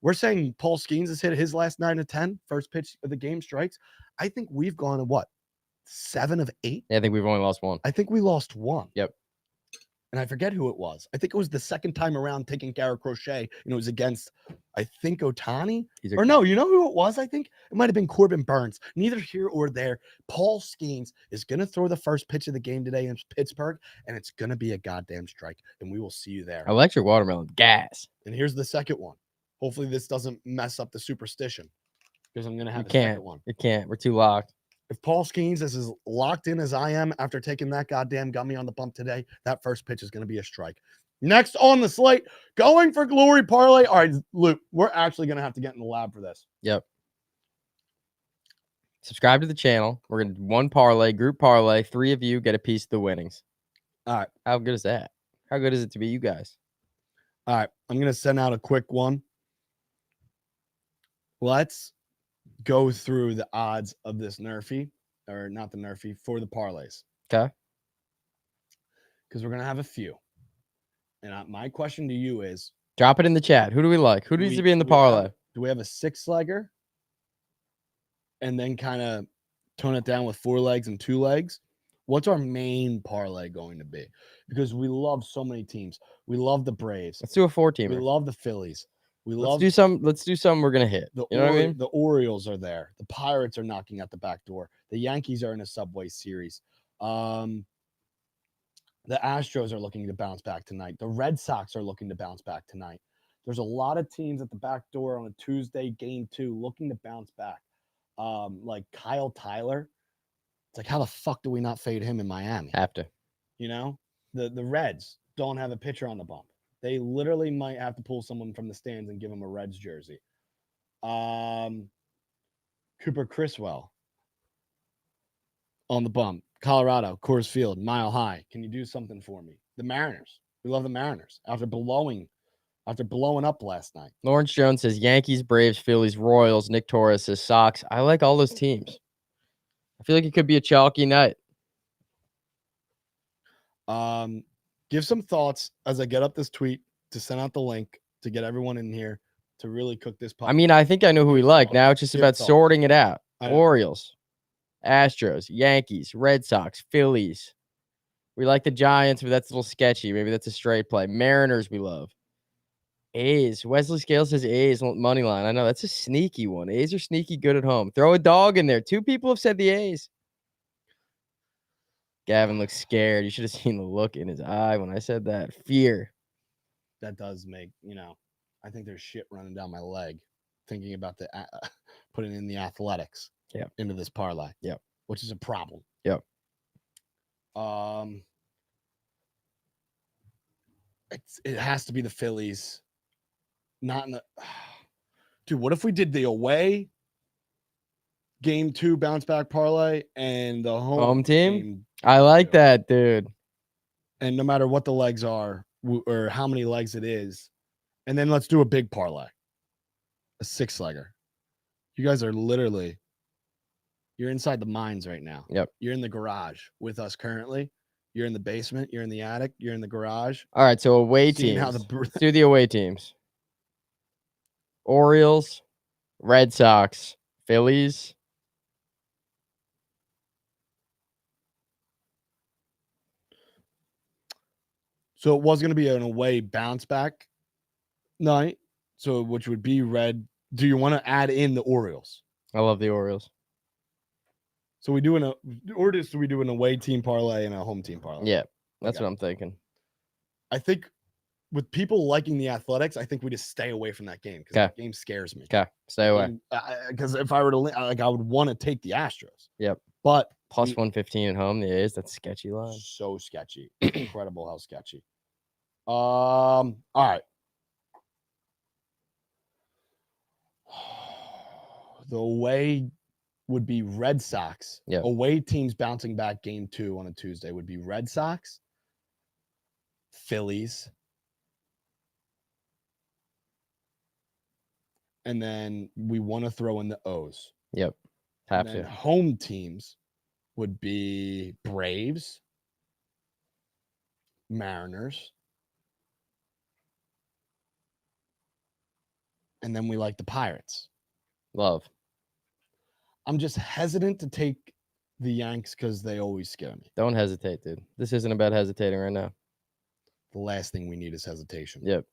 we're saying Paul Skeens has hit his last 9 of 10 first pitch of the game strikes. I think we've gone to what? 7 of 8? Yeah, I think we've only lost 1. I think we lost 1. Yep. And I forget who it was. I think it was the second time around taking Garrett Crochet, and it was against, I think, Ohtani. Or no, you know who it was? I think it might have been Corbin Burns. Neither here or there. Paul Skeens is going to throw the first pitch of the game today in Pittsburgh, and it's going to be a goddamn strike. And we will see you there. Electric watermelon. Gas. And here's the second one. Hopefully this doesn't mess up the superstition because I'm going to have You the second can't. one. It can't. We're too locked. If Paul Skeens is as locked in as I am after taking that goddamn gummy on the bump today, that first pitch is going to be a strike. Next on the slate, going for Glory Parlay. All right, Luke, we're actually going to have to get in the lab for this. Yep. Subscribe to the channel. We're going to do one parlay, group parlay. 3 of you get a piece of the winnings. All right. How good is that? How good is it to be you guys? All right. I'm going to send out a quick one. Let's go through the odds of this Nerfy, or not the Nerfy, for the parlays. Okay. Because we're going to have a few. And my question to you is, Drop it in the chat. Who do we like? Who needs to be in the parlay? Do we have a 6-legger? And then kind of tone it down with 4 legs and 2 legs? What's our main parlay going to be? Because we love so many teams. We love the Braves. Let's do a We 4-teamer. love the Phillies. We Let's love do some we're going to hit. the You know what I mean? The Orioles are there. The Pirates are knocking at the back door. The Yankees are in a Subway Series. The Astros are looking to bounce back tonight. The Red Sox are looking to bounce back tonight. There's a lot of teams at the back door on a Tuesday, game 2, looking to bounce back. Like Kyle Tyler. It's like, how the fuck do we not fade him in Miami? Have to. You know, the Reds don't have a pitcher on the bump. They literally might have to pull someone from the stands and give him a Reds jersey. Cooper Criswell on the bump. Colorado, Coors Field, Mile High. Can you do something for me? The Mariners. We love the Mariners after blowing up last night. Lawrence Jones says Yankees, Braves, Phillies, Royals. Nick Torres says Sox. I like all those teams. I feel like it could be a chalky night. Give some thoughts as I get up this tweet to send out the link to get everyone in here to really cook this pot. I mean, I think I know who we like. Now it's just about sorting it out. Orioles, Astros, Yankees, Red Sox, Phillies. We like the Giants, but that's a little sketchy. Maybe that's a straight play. Mariners we love. A's. Wesley Scales says A's money line. I know that's a sneaky one. A's are sneaky good at home. Throw a dog in there. 2 people have said the A's. Gavin looks scared. You should have seen the look in his eye when I said that. Fear. That does make, I think there's shit running down my leg thinking about putting in the athletics into this parlay. Yep. Which is a problem. Yep. It has to be the Phillies. Not in the dude. What if we did the away game 2 bounce back parlay and the home team? Game, I like that, dude. And no matter what the legs are or how many legs it is, and then let's do a big parlay, a 6-legger. You guys are literally, you're inside the mines right now. Yep. You're in the garage with us currently. You're in the basement. You're in the attic. You're in the garage. All right, so away teams. Let's do the away teams. Orioles, Red Sox, Phillies. So it was going to be an away bounce back night. So which would be red. Do you want to add in the Orioles? I love the Orioles. So we do do we do an away team parlay and a home team parlay? Yeah, that's what I'm thinking. I think with people liking the Athletics, I think we just stay away from that game because that game scares me. Okay, stay away. Because if I were to I would want to take the Astros. Yep. But plus 115 at home, the A's. That's sketchy line. So sketchy. Incredible how sketchy. All right. The away would be Red Sox. Yep. Away teams bouncing back game 2 on a Tuesday would be Red Sox, Phillies, and then we want to throw in the O's. Yep. Have to. Home teams would be Braves, Mariners, and then we like the Pirates. Love. I'm just hesitant to take the Yanks because they always scare me. Don't hesitate, dude. This isn't about hesitating right now. The last thing we need is hesitation. Yep.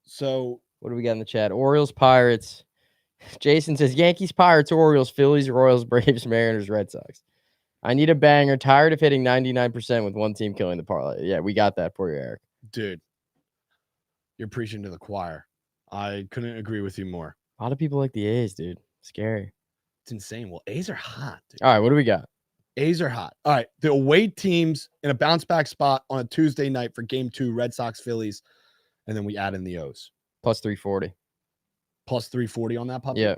So what do we got in the chat? Orioles, Pirates. Jason says Yankees, Pirates, Orioles, Phillies, Royals, Braves, Mariners, Red Sox. I need a banger. Tired of hitting 99% with one team killing the parlay. Yeah, we got that for you, Eric. Dude, you're preaching to the choir. I couldn't agree with you more. A lot of people like the A's, dude. Scary. It's insane. Well, A's are hot, dude. All right, what do we got? A's are hot. All right, the away teams in a bounce back spot on a Tuesday night for game 2, Red Sox, Phillies, and then we add in the O's. Plus 340. Plus 340 on that puppy? Yeah.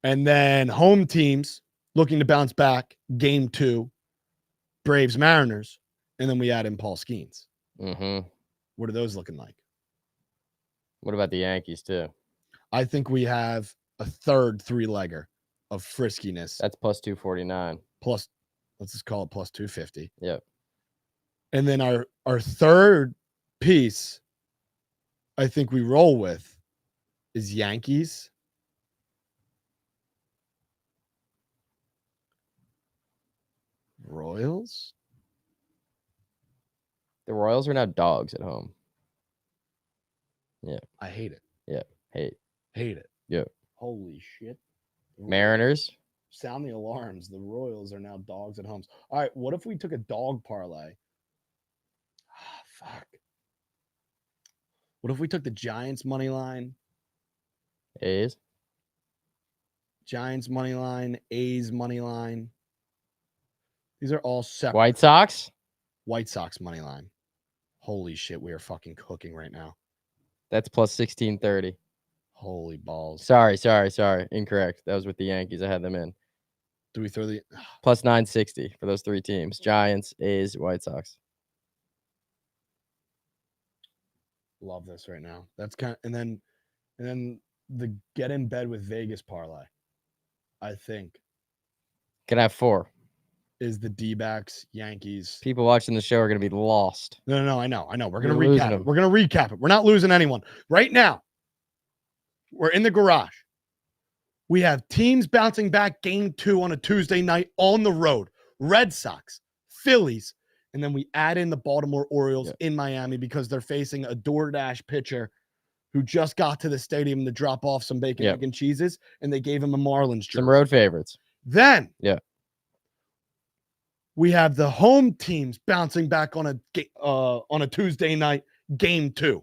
And then home teams looking to bounce back, game 2, Braves, Mariners, and then we add in Paul Skeens. Mm-hmm. What are those looking like? What about the Yankees, too? I think we have a third 3-legger of friskiness. That's plus 249. Plus, let's just call it plus 250. Yep. And then our third piece, I think we roll with, is Yankees. Royals. The Royals are now dogs at home. Yeah. I hate it. Yeah. Hate it. Yeah. Holy shit. Mariners. Sound the alarms. The Royals are now dogs at homes. All right, what if we took a dog parlay? Fuck. What if we took the Giants money line, A's. Giants money line, A's money line? These are all separate. White Sox. White Sox money line. Holy shit, we are fucking cooking right now. That's plus 1630. Holy balls. Sorry. Incorrect. That was with the Yankees. I had them in. Do we throw the Plus 960 for those three teams. Giants, A's, White Sox. love this right now? That's kind of, and then the get in bed with Vegas parlay, I think, Can I have 4? is the D-backs, Yankees. People watching the show are going to be lost. No, I know. We're going You're to losing recap it. them. We're going to recap it. We're not losing anyone. Right now, we're in the garage. We have teams bouncing back game 2 on a Tuesday night on the road. Red Sox, Phillies, and then we add in the Baltimore Orioles in Miami because they're facing a DoorDash pitcher who just got to the stadium to drop off some bacon, egg, and cheeses, and they gave him a Marlins jersey. Some road favorites. Then we have the home teams bouncing back on a Tuesday night, game 2.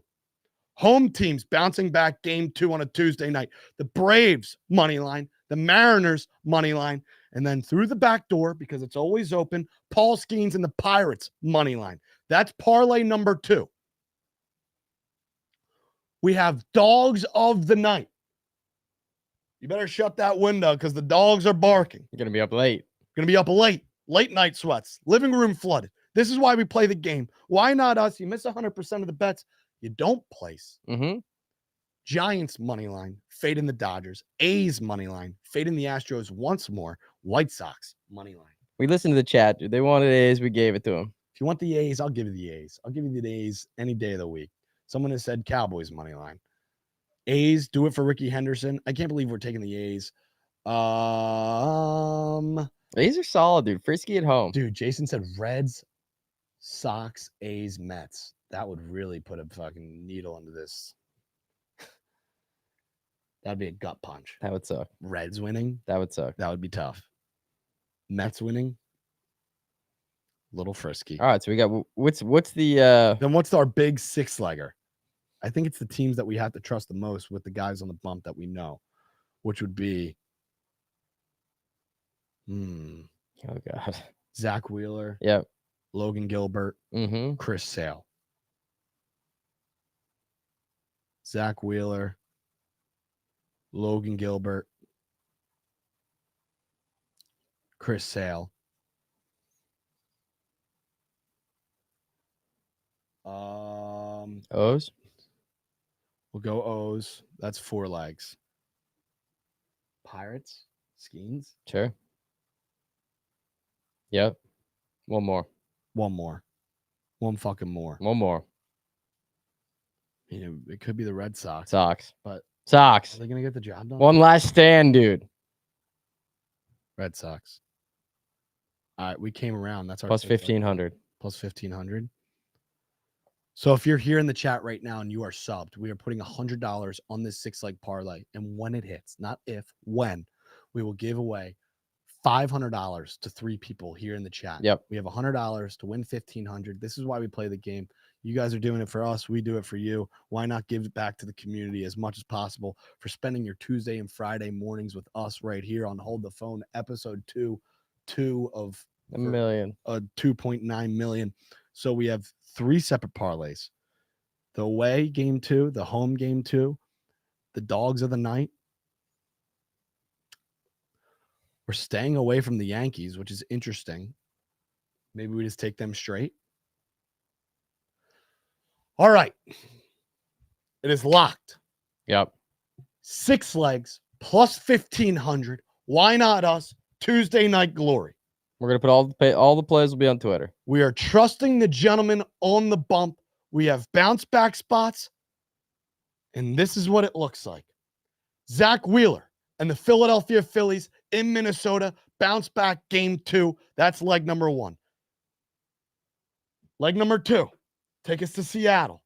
Home teams bouncing back game 2 on a Tuesday night. The Braves money line, the Mariners money line, and then through the back door, because it's always open, Paul Skeens and the Pirates money line. That's parlay number 2. We have dogs of the night. You better shut that window because the dogs are barking. You're going to be up late. Going to be up late night sweats, living room flooded. This is why we play the game. Why not us? You miss 100% of the bets you don't place. Giants money line, fading the Dodgers. A's money line, fading the Astros once more. White Sox money line. We listened to the chat, dude. They wanted A's. We gave it to them. If you want the A's, I'll give you the A's. I'll give you the A's any day of the week. Someone has said Cowboys money line. A's, do it for Ricky Henderson. I can't believe we're taking the A's. A's are solid, dude. Frisky at home. Dude, Jason said Reds, Sox, A's, Mets. That would really put a fucking needle into this. That'd be a gut punch. That would suck. Reds winning. That would suck. That would be tough. Mets winning. Little frisky. All right, so we got what's the Then what's our big 6-legger? I think it's the teams that we have to trust the most with the guys on the bump that we know, which would be oh god. Zach Wheeler. Yep. Logan Gilbert. Chris Sale. Zach Wheeler. Logan Gilbert. Chris Sale. O's. We'll go O's. That's 4 legs. Pirates. Skeens. Sure. Yep. One more. One fucking more. One more. You know, it could be the Red Sox. But are Sox. they going to get the job done? One last stand, dude. Red Sox. All right, we came around. That's our Plus 1,500. Plus 1,500. So if you're here in the chat right now and you are subbed, we are putting $100 on this 6-leg parlay. And when it hits, not if, when, we will give away $500 to 3 people here in the chat. Yep. We have $100 to win 1,500. This is why we play the game. You guys are doing it for us. We do it for you. Why not give it back to the community as much as possible for spending your Tuesday and Friday mornings with us right here on Hold the Phone, episode 2 of $1 million. 2.9 million. So we have 3 separate parlays. The away game 2, the home game 2, the dogs of the night. We're staying away from the Yankees, which is interesting. Maybe we just take them straight. All right. It is locked. Yep. 6 legs plus 1,500. Why not us? Tuesday Night Glory. We're gonna put all the plays will be on Twitter. We are trusting the gentleman on the bump. We have bounce back spots. And this is what it looks like. Zach Wheeler and the Philadelphia Phillies in Minnesota bounce back game 2. That's leg number 1. Leg number 2. Take us to Seattle.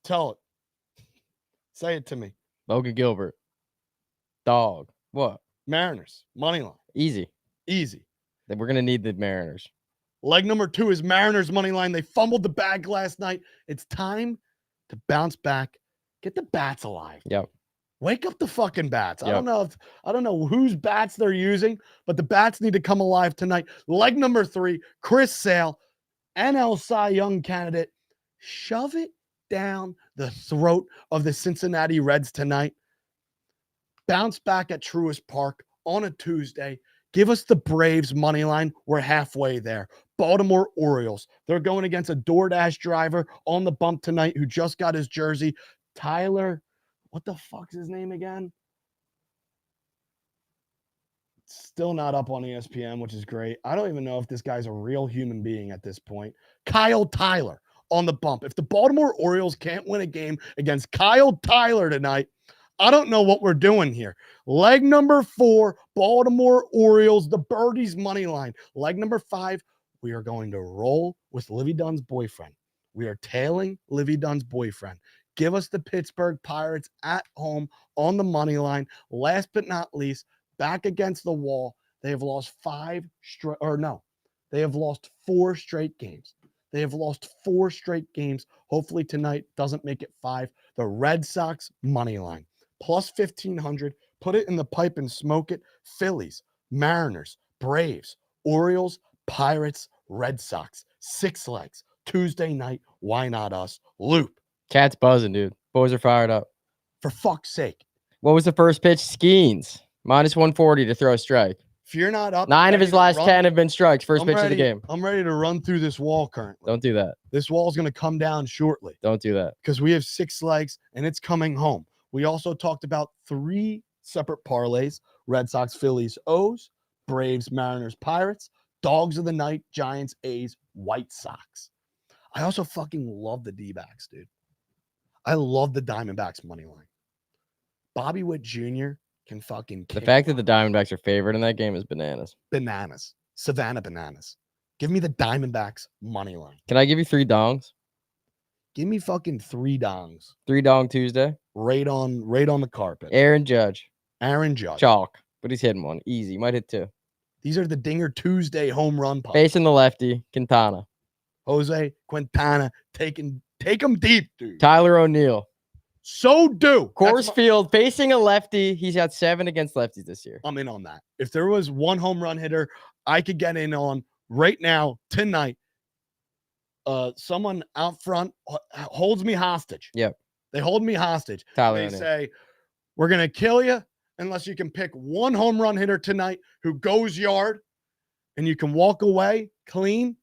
Tell it. Say it to me. Logan Gilbert. Dog. What? Mariners, money line. Easy. Easy. Then we're going to need the Mariners. Leg number 2 is Mariners money line. They fumbled the bag last night. It's time to bounce back. Get the bats alive. Yep. Wake up the fucking bats. Yep. I don't know whose bats they're using, but the bats need to come alive tonight. Leg number 3, Chris Sale, NL Cy Young candidate. Shove it down the throat of the Cincinnati Reds tonight. Bounce back at Truist Park on a Tuesday. Give us the Braves money line. We're halfway there. Baltimore Orioles. They're going against a DoorDash driver on the bump tonight who just got his jersey. Tyler, what the fuck's his name again? Still not up on ESPN, which is great. I don't even know if this guy's a real human being at this point. Kyle Tyler on the bump. If the Baltimore Orioles can't win a game against Kyle Tyler tonight, I don't know what we're doing here. Leg number 4, Baltimore Orioles, the Birdies money line. Leg number 5, we are going to roll with Livy Dunn's boyfriend. We are tailing Livy Dunn's boyfriend. Give us the Pittsburgh Pirates at home on the money line. Last but not least, back against the wall. They have lost 4 straight games. They have lost 4 straight games. Hopefully tonight doesn't make it 5. The Red Sox money line. Plus 1,500. Put it in the pipe and smoke it. Phillies, Mariners, Braves, Orioles, Pirates, Red Sox. 6 legs. Tuesday night. Why not us? Loop. Cat's buzzing, dude. Boys are fired up. For fuck's sake. What was the first pitch? Skeens. Minus 140 to throw a strike. If you're not up, 9 of his last 10 have been strikes. First pitch of the game. I'm ready to run through this wall currently. Don't do that. This wall is going to come down shortly. Don't do that. Because we have 6 legs and it's coming home. We also talked about 3 separate parlays. Red Sox, Phillies, O's, Braves, Mariners, Pirates, Dogs of the Night, Giants, A's, White Sox. I also fucking love the D-backs, dude. I love the Diamondbacks money line. Bobby Witt Jr. can fucking kick. The fact that the Diamondbacks are favored in that game is bananas. Bananas. Savannah bananas. Give me the Diamondbacks money line. Can I give you 3 dongs? Give me fucking 3 dongs. 3 dong Tuesday. Right on the carpet. Aaron Judge. Aaron Judge. Chalk. But he's hitting one. Easy. Might hit 2. These are the Dinger Tuesday home run pumps. Facing the lefty. Quintana. Jose Quintana. Take him deep, dude. Tyler O'Neill. So do. Coors Field facing a lefty. He's got 7 against lefties this year. I'm in on that. If there was one home run hitter I could get in on right now, tonight, someone out front holds me hostage. Yep. They hold me hostage. Tyler They O'Neill. say, we're going to kill you unless you can pick one home run hitter tonight who goes yard and you can walk away clean.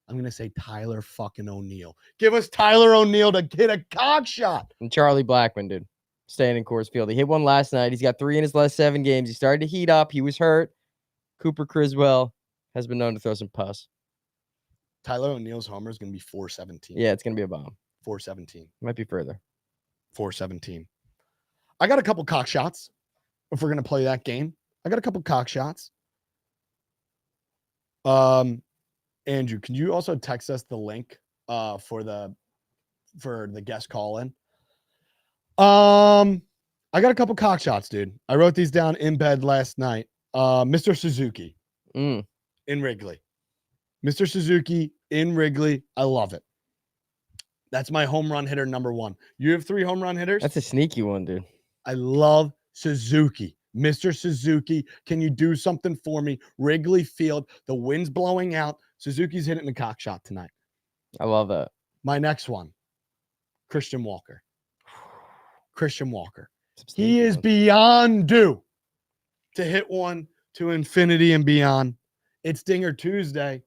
I'm going to say Tyler fucking O'Neill. Give us Tyler O'Neill to hit a cock shot. And Charlie Blackmon, dude. Staying in Coors Field. He hit one last night. He's got 3 in his last 7 games. He started to heat up. He was hurt. Cooper Criswell has been known to throw some pus. Tyler O'Neill's homer is going to be 417. Yeah, it's going to be a bomb. 417. Might be further. 417. I got a couple cock shots if we're going to play that game. I got a couple cock shots. Andrew, can you also text us the link for the guest call in? I got a couple cock shots, dude. I wrote these down in bed last night. Mr. Suzuki in Wrigley. Mr. Suzuki in Wrigley. I love it. That's my home run hitter number 1. You have 3 home run hitters? That's a sneaky one, dude. I love Suzuki. Mr. Suzuki, can you do something for me? Wrigley Field, the wind's blowing out. Suzuki's hitting the cock shot tonight. I love that. My next one, Christian Walker. Christian Walker. He is beyond due to hit one to infinity and beyond. It's Dinger Tuesday.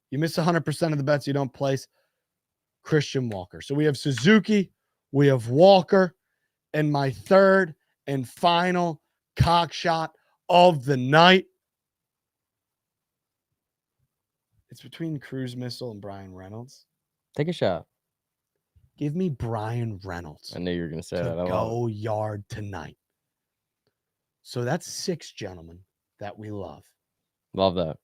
You miss 100% of the bets you don't place. Christian Walker. So we have Suzuki, we have Walker, and my third and final cock shot of the night. It's between Cruise Missile and Brian Reynolds. Take a shot. Give me Brian Reynolds. I knew you were going to say to that. go yard tonight. So that's 6 gentlemen that we love. Love that.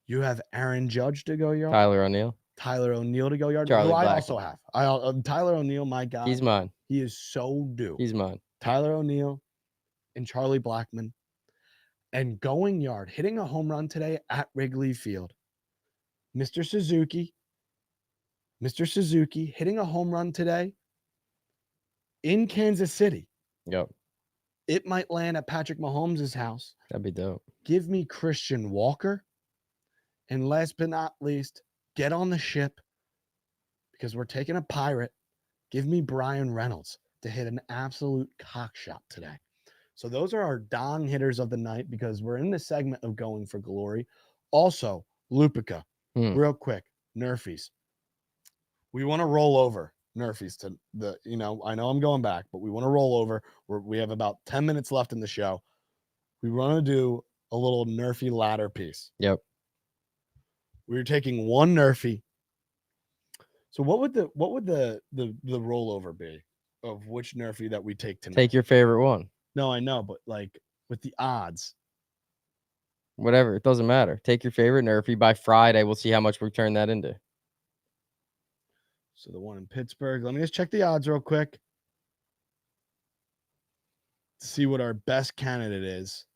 You have Aaron Judge to go yard. Tyler O'Neill. Tyler O'Neill to go yard. Charlie Who I Blackmon. also have. Tyler O'Neill, my guy. He's mine. He is so due. He's mine. Tyler O'Neill and Charlie Blackmon. and going yard, hitting a home run today at Wrigley Field. Mr. Suzuki hitting a home run today in Kansas City. Yep. It might land at Patrick Mahomes' house. That'd be dope. Give me Christian Walker. And last but not least, get on the ship because we're taking a pirate. Give me Brian Reynolds to hit an absolute cock shot today. So those are our dong hitters of the night because we're in the segment of going for glory. Also, Lupica, real quick, Nerfies. We want to roll over Nerfies to the, I know I'm going back, but we want to roll over. We have about 10 minutes left in the show. We want to do a little Nerfy ladder piece. Yep. We were taking one Nerfy. So what would the rollover be of which Nerfy that we take tonight? Take your favorite one. No, I know, but like with the odds. Whatever. It doesn't matter. Take your favorite Nerfy. By Friday, we'll see how much we turn that into. So the one in Pittsburgh. Let me just check the odds real quick. See what our best candidate is.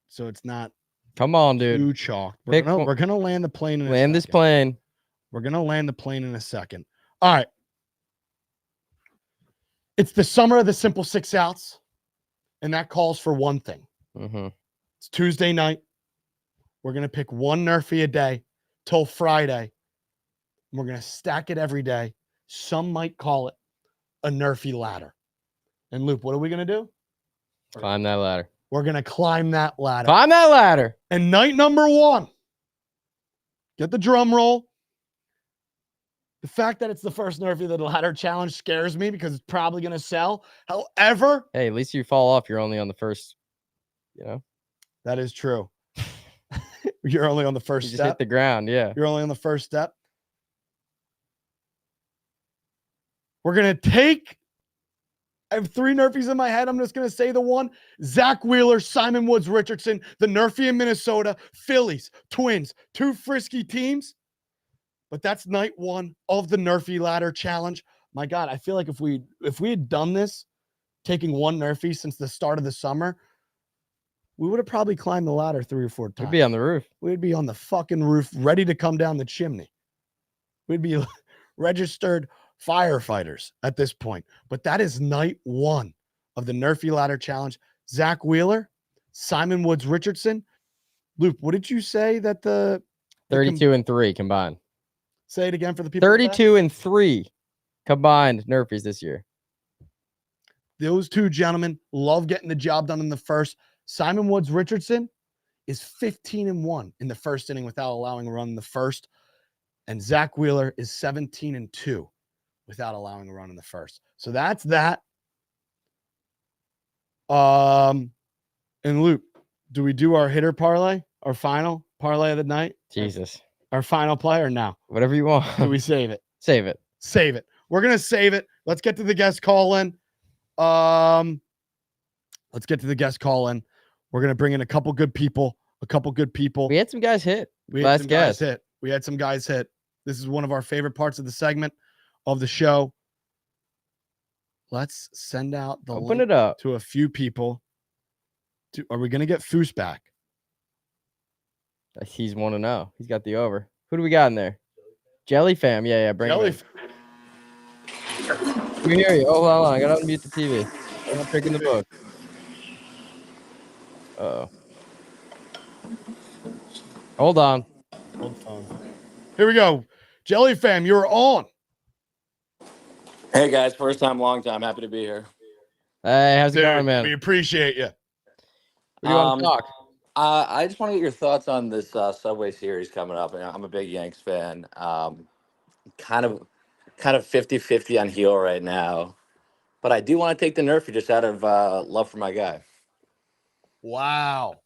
So it's not Come on, dude. too chalked. We're gonna land the plane in a second. Land this plane. We're gonna land the plane in a second. All right. It's the summer of the simple 6 outs, and that calls for one thing. It's Tuesday night. We're gonna pick one Nerfy a day till Friday. And we're gonna stack it every day. Some might call it a Nerfy ladder. And Loop, what are we gonna do? Climb that ladder. We're gonna climb that ladder. Climb that ladder. And night number 1. Get the drum roll. The fact that it's the first Nerfy the ladder challenge scares me because it's probably going to sell. However, hey, at least you fall off. You're only on the first, That is true. You're only on the first you step. just hit the ground. Yeah. You're only on the first step. We're going to take, I have 3 Nerfies in my head. I'm just going to say the one. Zach Wheeler, Simon Woods Richardson, the Nerfy in Minnesota, Phillies, Twins, 2 frisky teams. But that's night 1 of the Nerfy ladder challenge. My God, I feel like if we had done this, taking one Nerfy since the start of the summer, we would have probably climbed the ladder 3 or 4 times. We'd be on the roof. We'd be on the fucking roof, ready to come down the chimney. We'd be registered firefighters at this point. But that is night 1 of the Nerfy ladder challenge. Zach Wheeler, Simon Woods Richardson. Luke, what did you say that the 32 and 3 combined? Say it again for the people. 32 and 3 combined Nerfies this year. Those 2 gentlemen love getting the job done in the first. Simon Woods Richardson is 15 and 1 in the first inning without allowing a run in the first. And Zach Wheeler is 17 and 2 without allowing a run in the first. So that's that. And Luke, do we do our hitter parlay? Our final parlay of the night? Jesus. Our final play or now? Whatever you want. Do we save it? Save it. Save it. We're going to save it. Let's get to the guest call in. Let's get to the guest call in. We're going to bring in a couple good people. We had some guys hit. We had some guys hit. This is one of our favorite parts of the segment of the show. Let's send out the Open link it up to a few people. Are we going to get Foose back? He's 1-0. He's got the over. Who do we got in there? Jelly Fam. Yeah. Bring him in. We hear you. Oh, hold on. I got to unmute the TV. I'm not picking the book. Uh-oh. Hold on. Here we go. Jelly Fam, you're on. Hey, guys. First time, long time. Happy to be here. Hey, how's it going, man? We appreciate you. What do you want to talk? I just want to get your thoughts on this Subway Series coming up. I'm a big Yanks fan. Kind of 50-50 on heel right now. But I do want to take the Nerfy just out of love for my guy. Wow.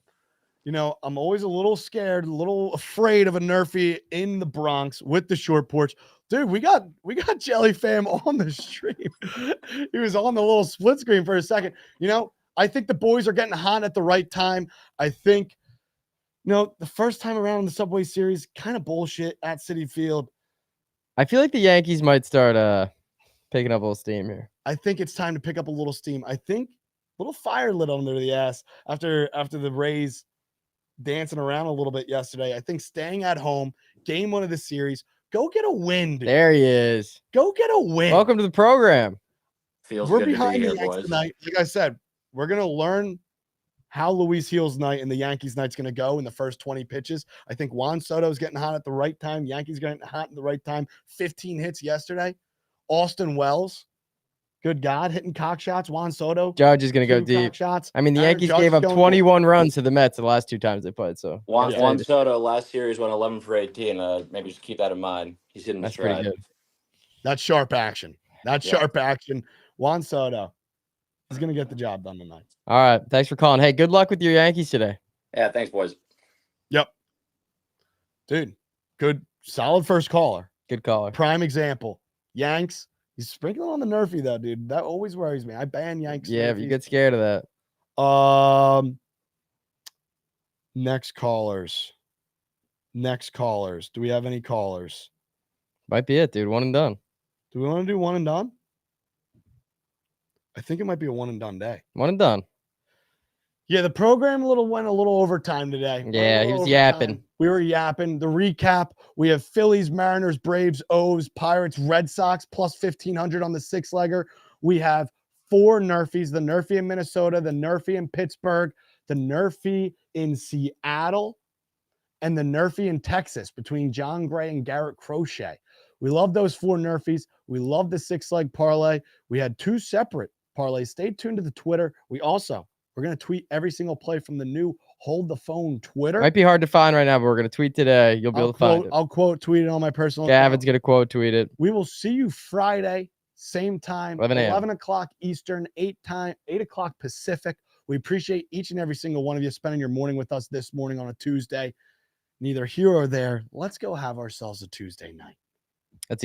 I'm always a little scared, a little afraid of a Nerfy in the Bronx with the short porch. Dude, we got Jelly Fam on the stream. He was on the little split screen for a second. I think the boys are getting hot at the right time. I think, the first time around in the Subway Series, kind of bullshit at Citi Field. I feel like the Yankees might start picking up a little steam here. I think it's time to pick up a little steam. I think little fire lit under the ass after the Rays dancing around a little bit yesterday. I think staying at home, game 1 of the series, go get a win, dude. There he is. Go get a win. Welcome to the program. Feels We're good to behind be the here, Yanks boys. tonight. Like I said, we're gonna learn how Luis Gil's night and the Yankees night's gonna go in the first 20 pitches. I think Juan Soto's getting hot at the right time. Yankees getting hot at the right time. 15 hits yesterday. Austin Wells, good God, hitting cock shots. Juan Soto, Judge is going to go 2 deep. cock shots. I mean, the Aaron Yankees Judge gave is up going 21 runs to the Mets the last 2 times they played. So Juan Yeah. Soto last series went 11 for 18. Maybe just keep that in mind. He's hitting the that's pretty stride. good. That's sharp action. That's Yeah. sharp action. Juan Soto is gonna get the job done tonight. All right. Thanks for calling. Hey, good luck with your Yankees today. Yeah, thanks, boys. Yep. Dude, good, solid first caller. Good caller. Prime example. Yanks. He's sprinkling on the Nerfy though, dude. That always worries me. I ban Yanks. Yeah, if you Nerfies. get scared of that. Next callers. Do we have any callers? Might be it, dude. One and done. Do we want to do one and done? I think it might be a one and done day. One and done. Yeah, the program went a little overtime today. Went a Yeah, he little was overtime. yapping. We were yapping. The recap: we have Phillies, Mariners, Braves, O's, Pirates, Red Sox plus 1,500 on the 6-legger. We have 4 Nerfies: the Nerfy in Minnesota, the Nerfy in Pittsburgh, the Nerfy in Seattle, and the Nerfy in Texas between John Gray and Garrett Crochet. We love those 4 Nerfies. We love the 6-leg parlay. We had 2 separate parlays. Stay tuned to the Twitter. We're going to tweet every single play from the new Hold the Phone Twitter. Might be hard to find right now, but we're going to tweet today. You'll be able to find it. I'll quote tweet it on my personal Gavin's account. going to quote tweet it. We will see you Friday, same time, 11 a.m. 11 o'clock Eastern, 8 o'clock Pacific. We appreciate each and every single one of you spending your morning with us this morning on a Tuesday. Neither here or there. Let's go have ourselves a Tuesday night. That's easy.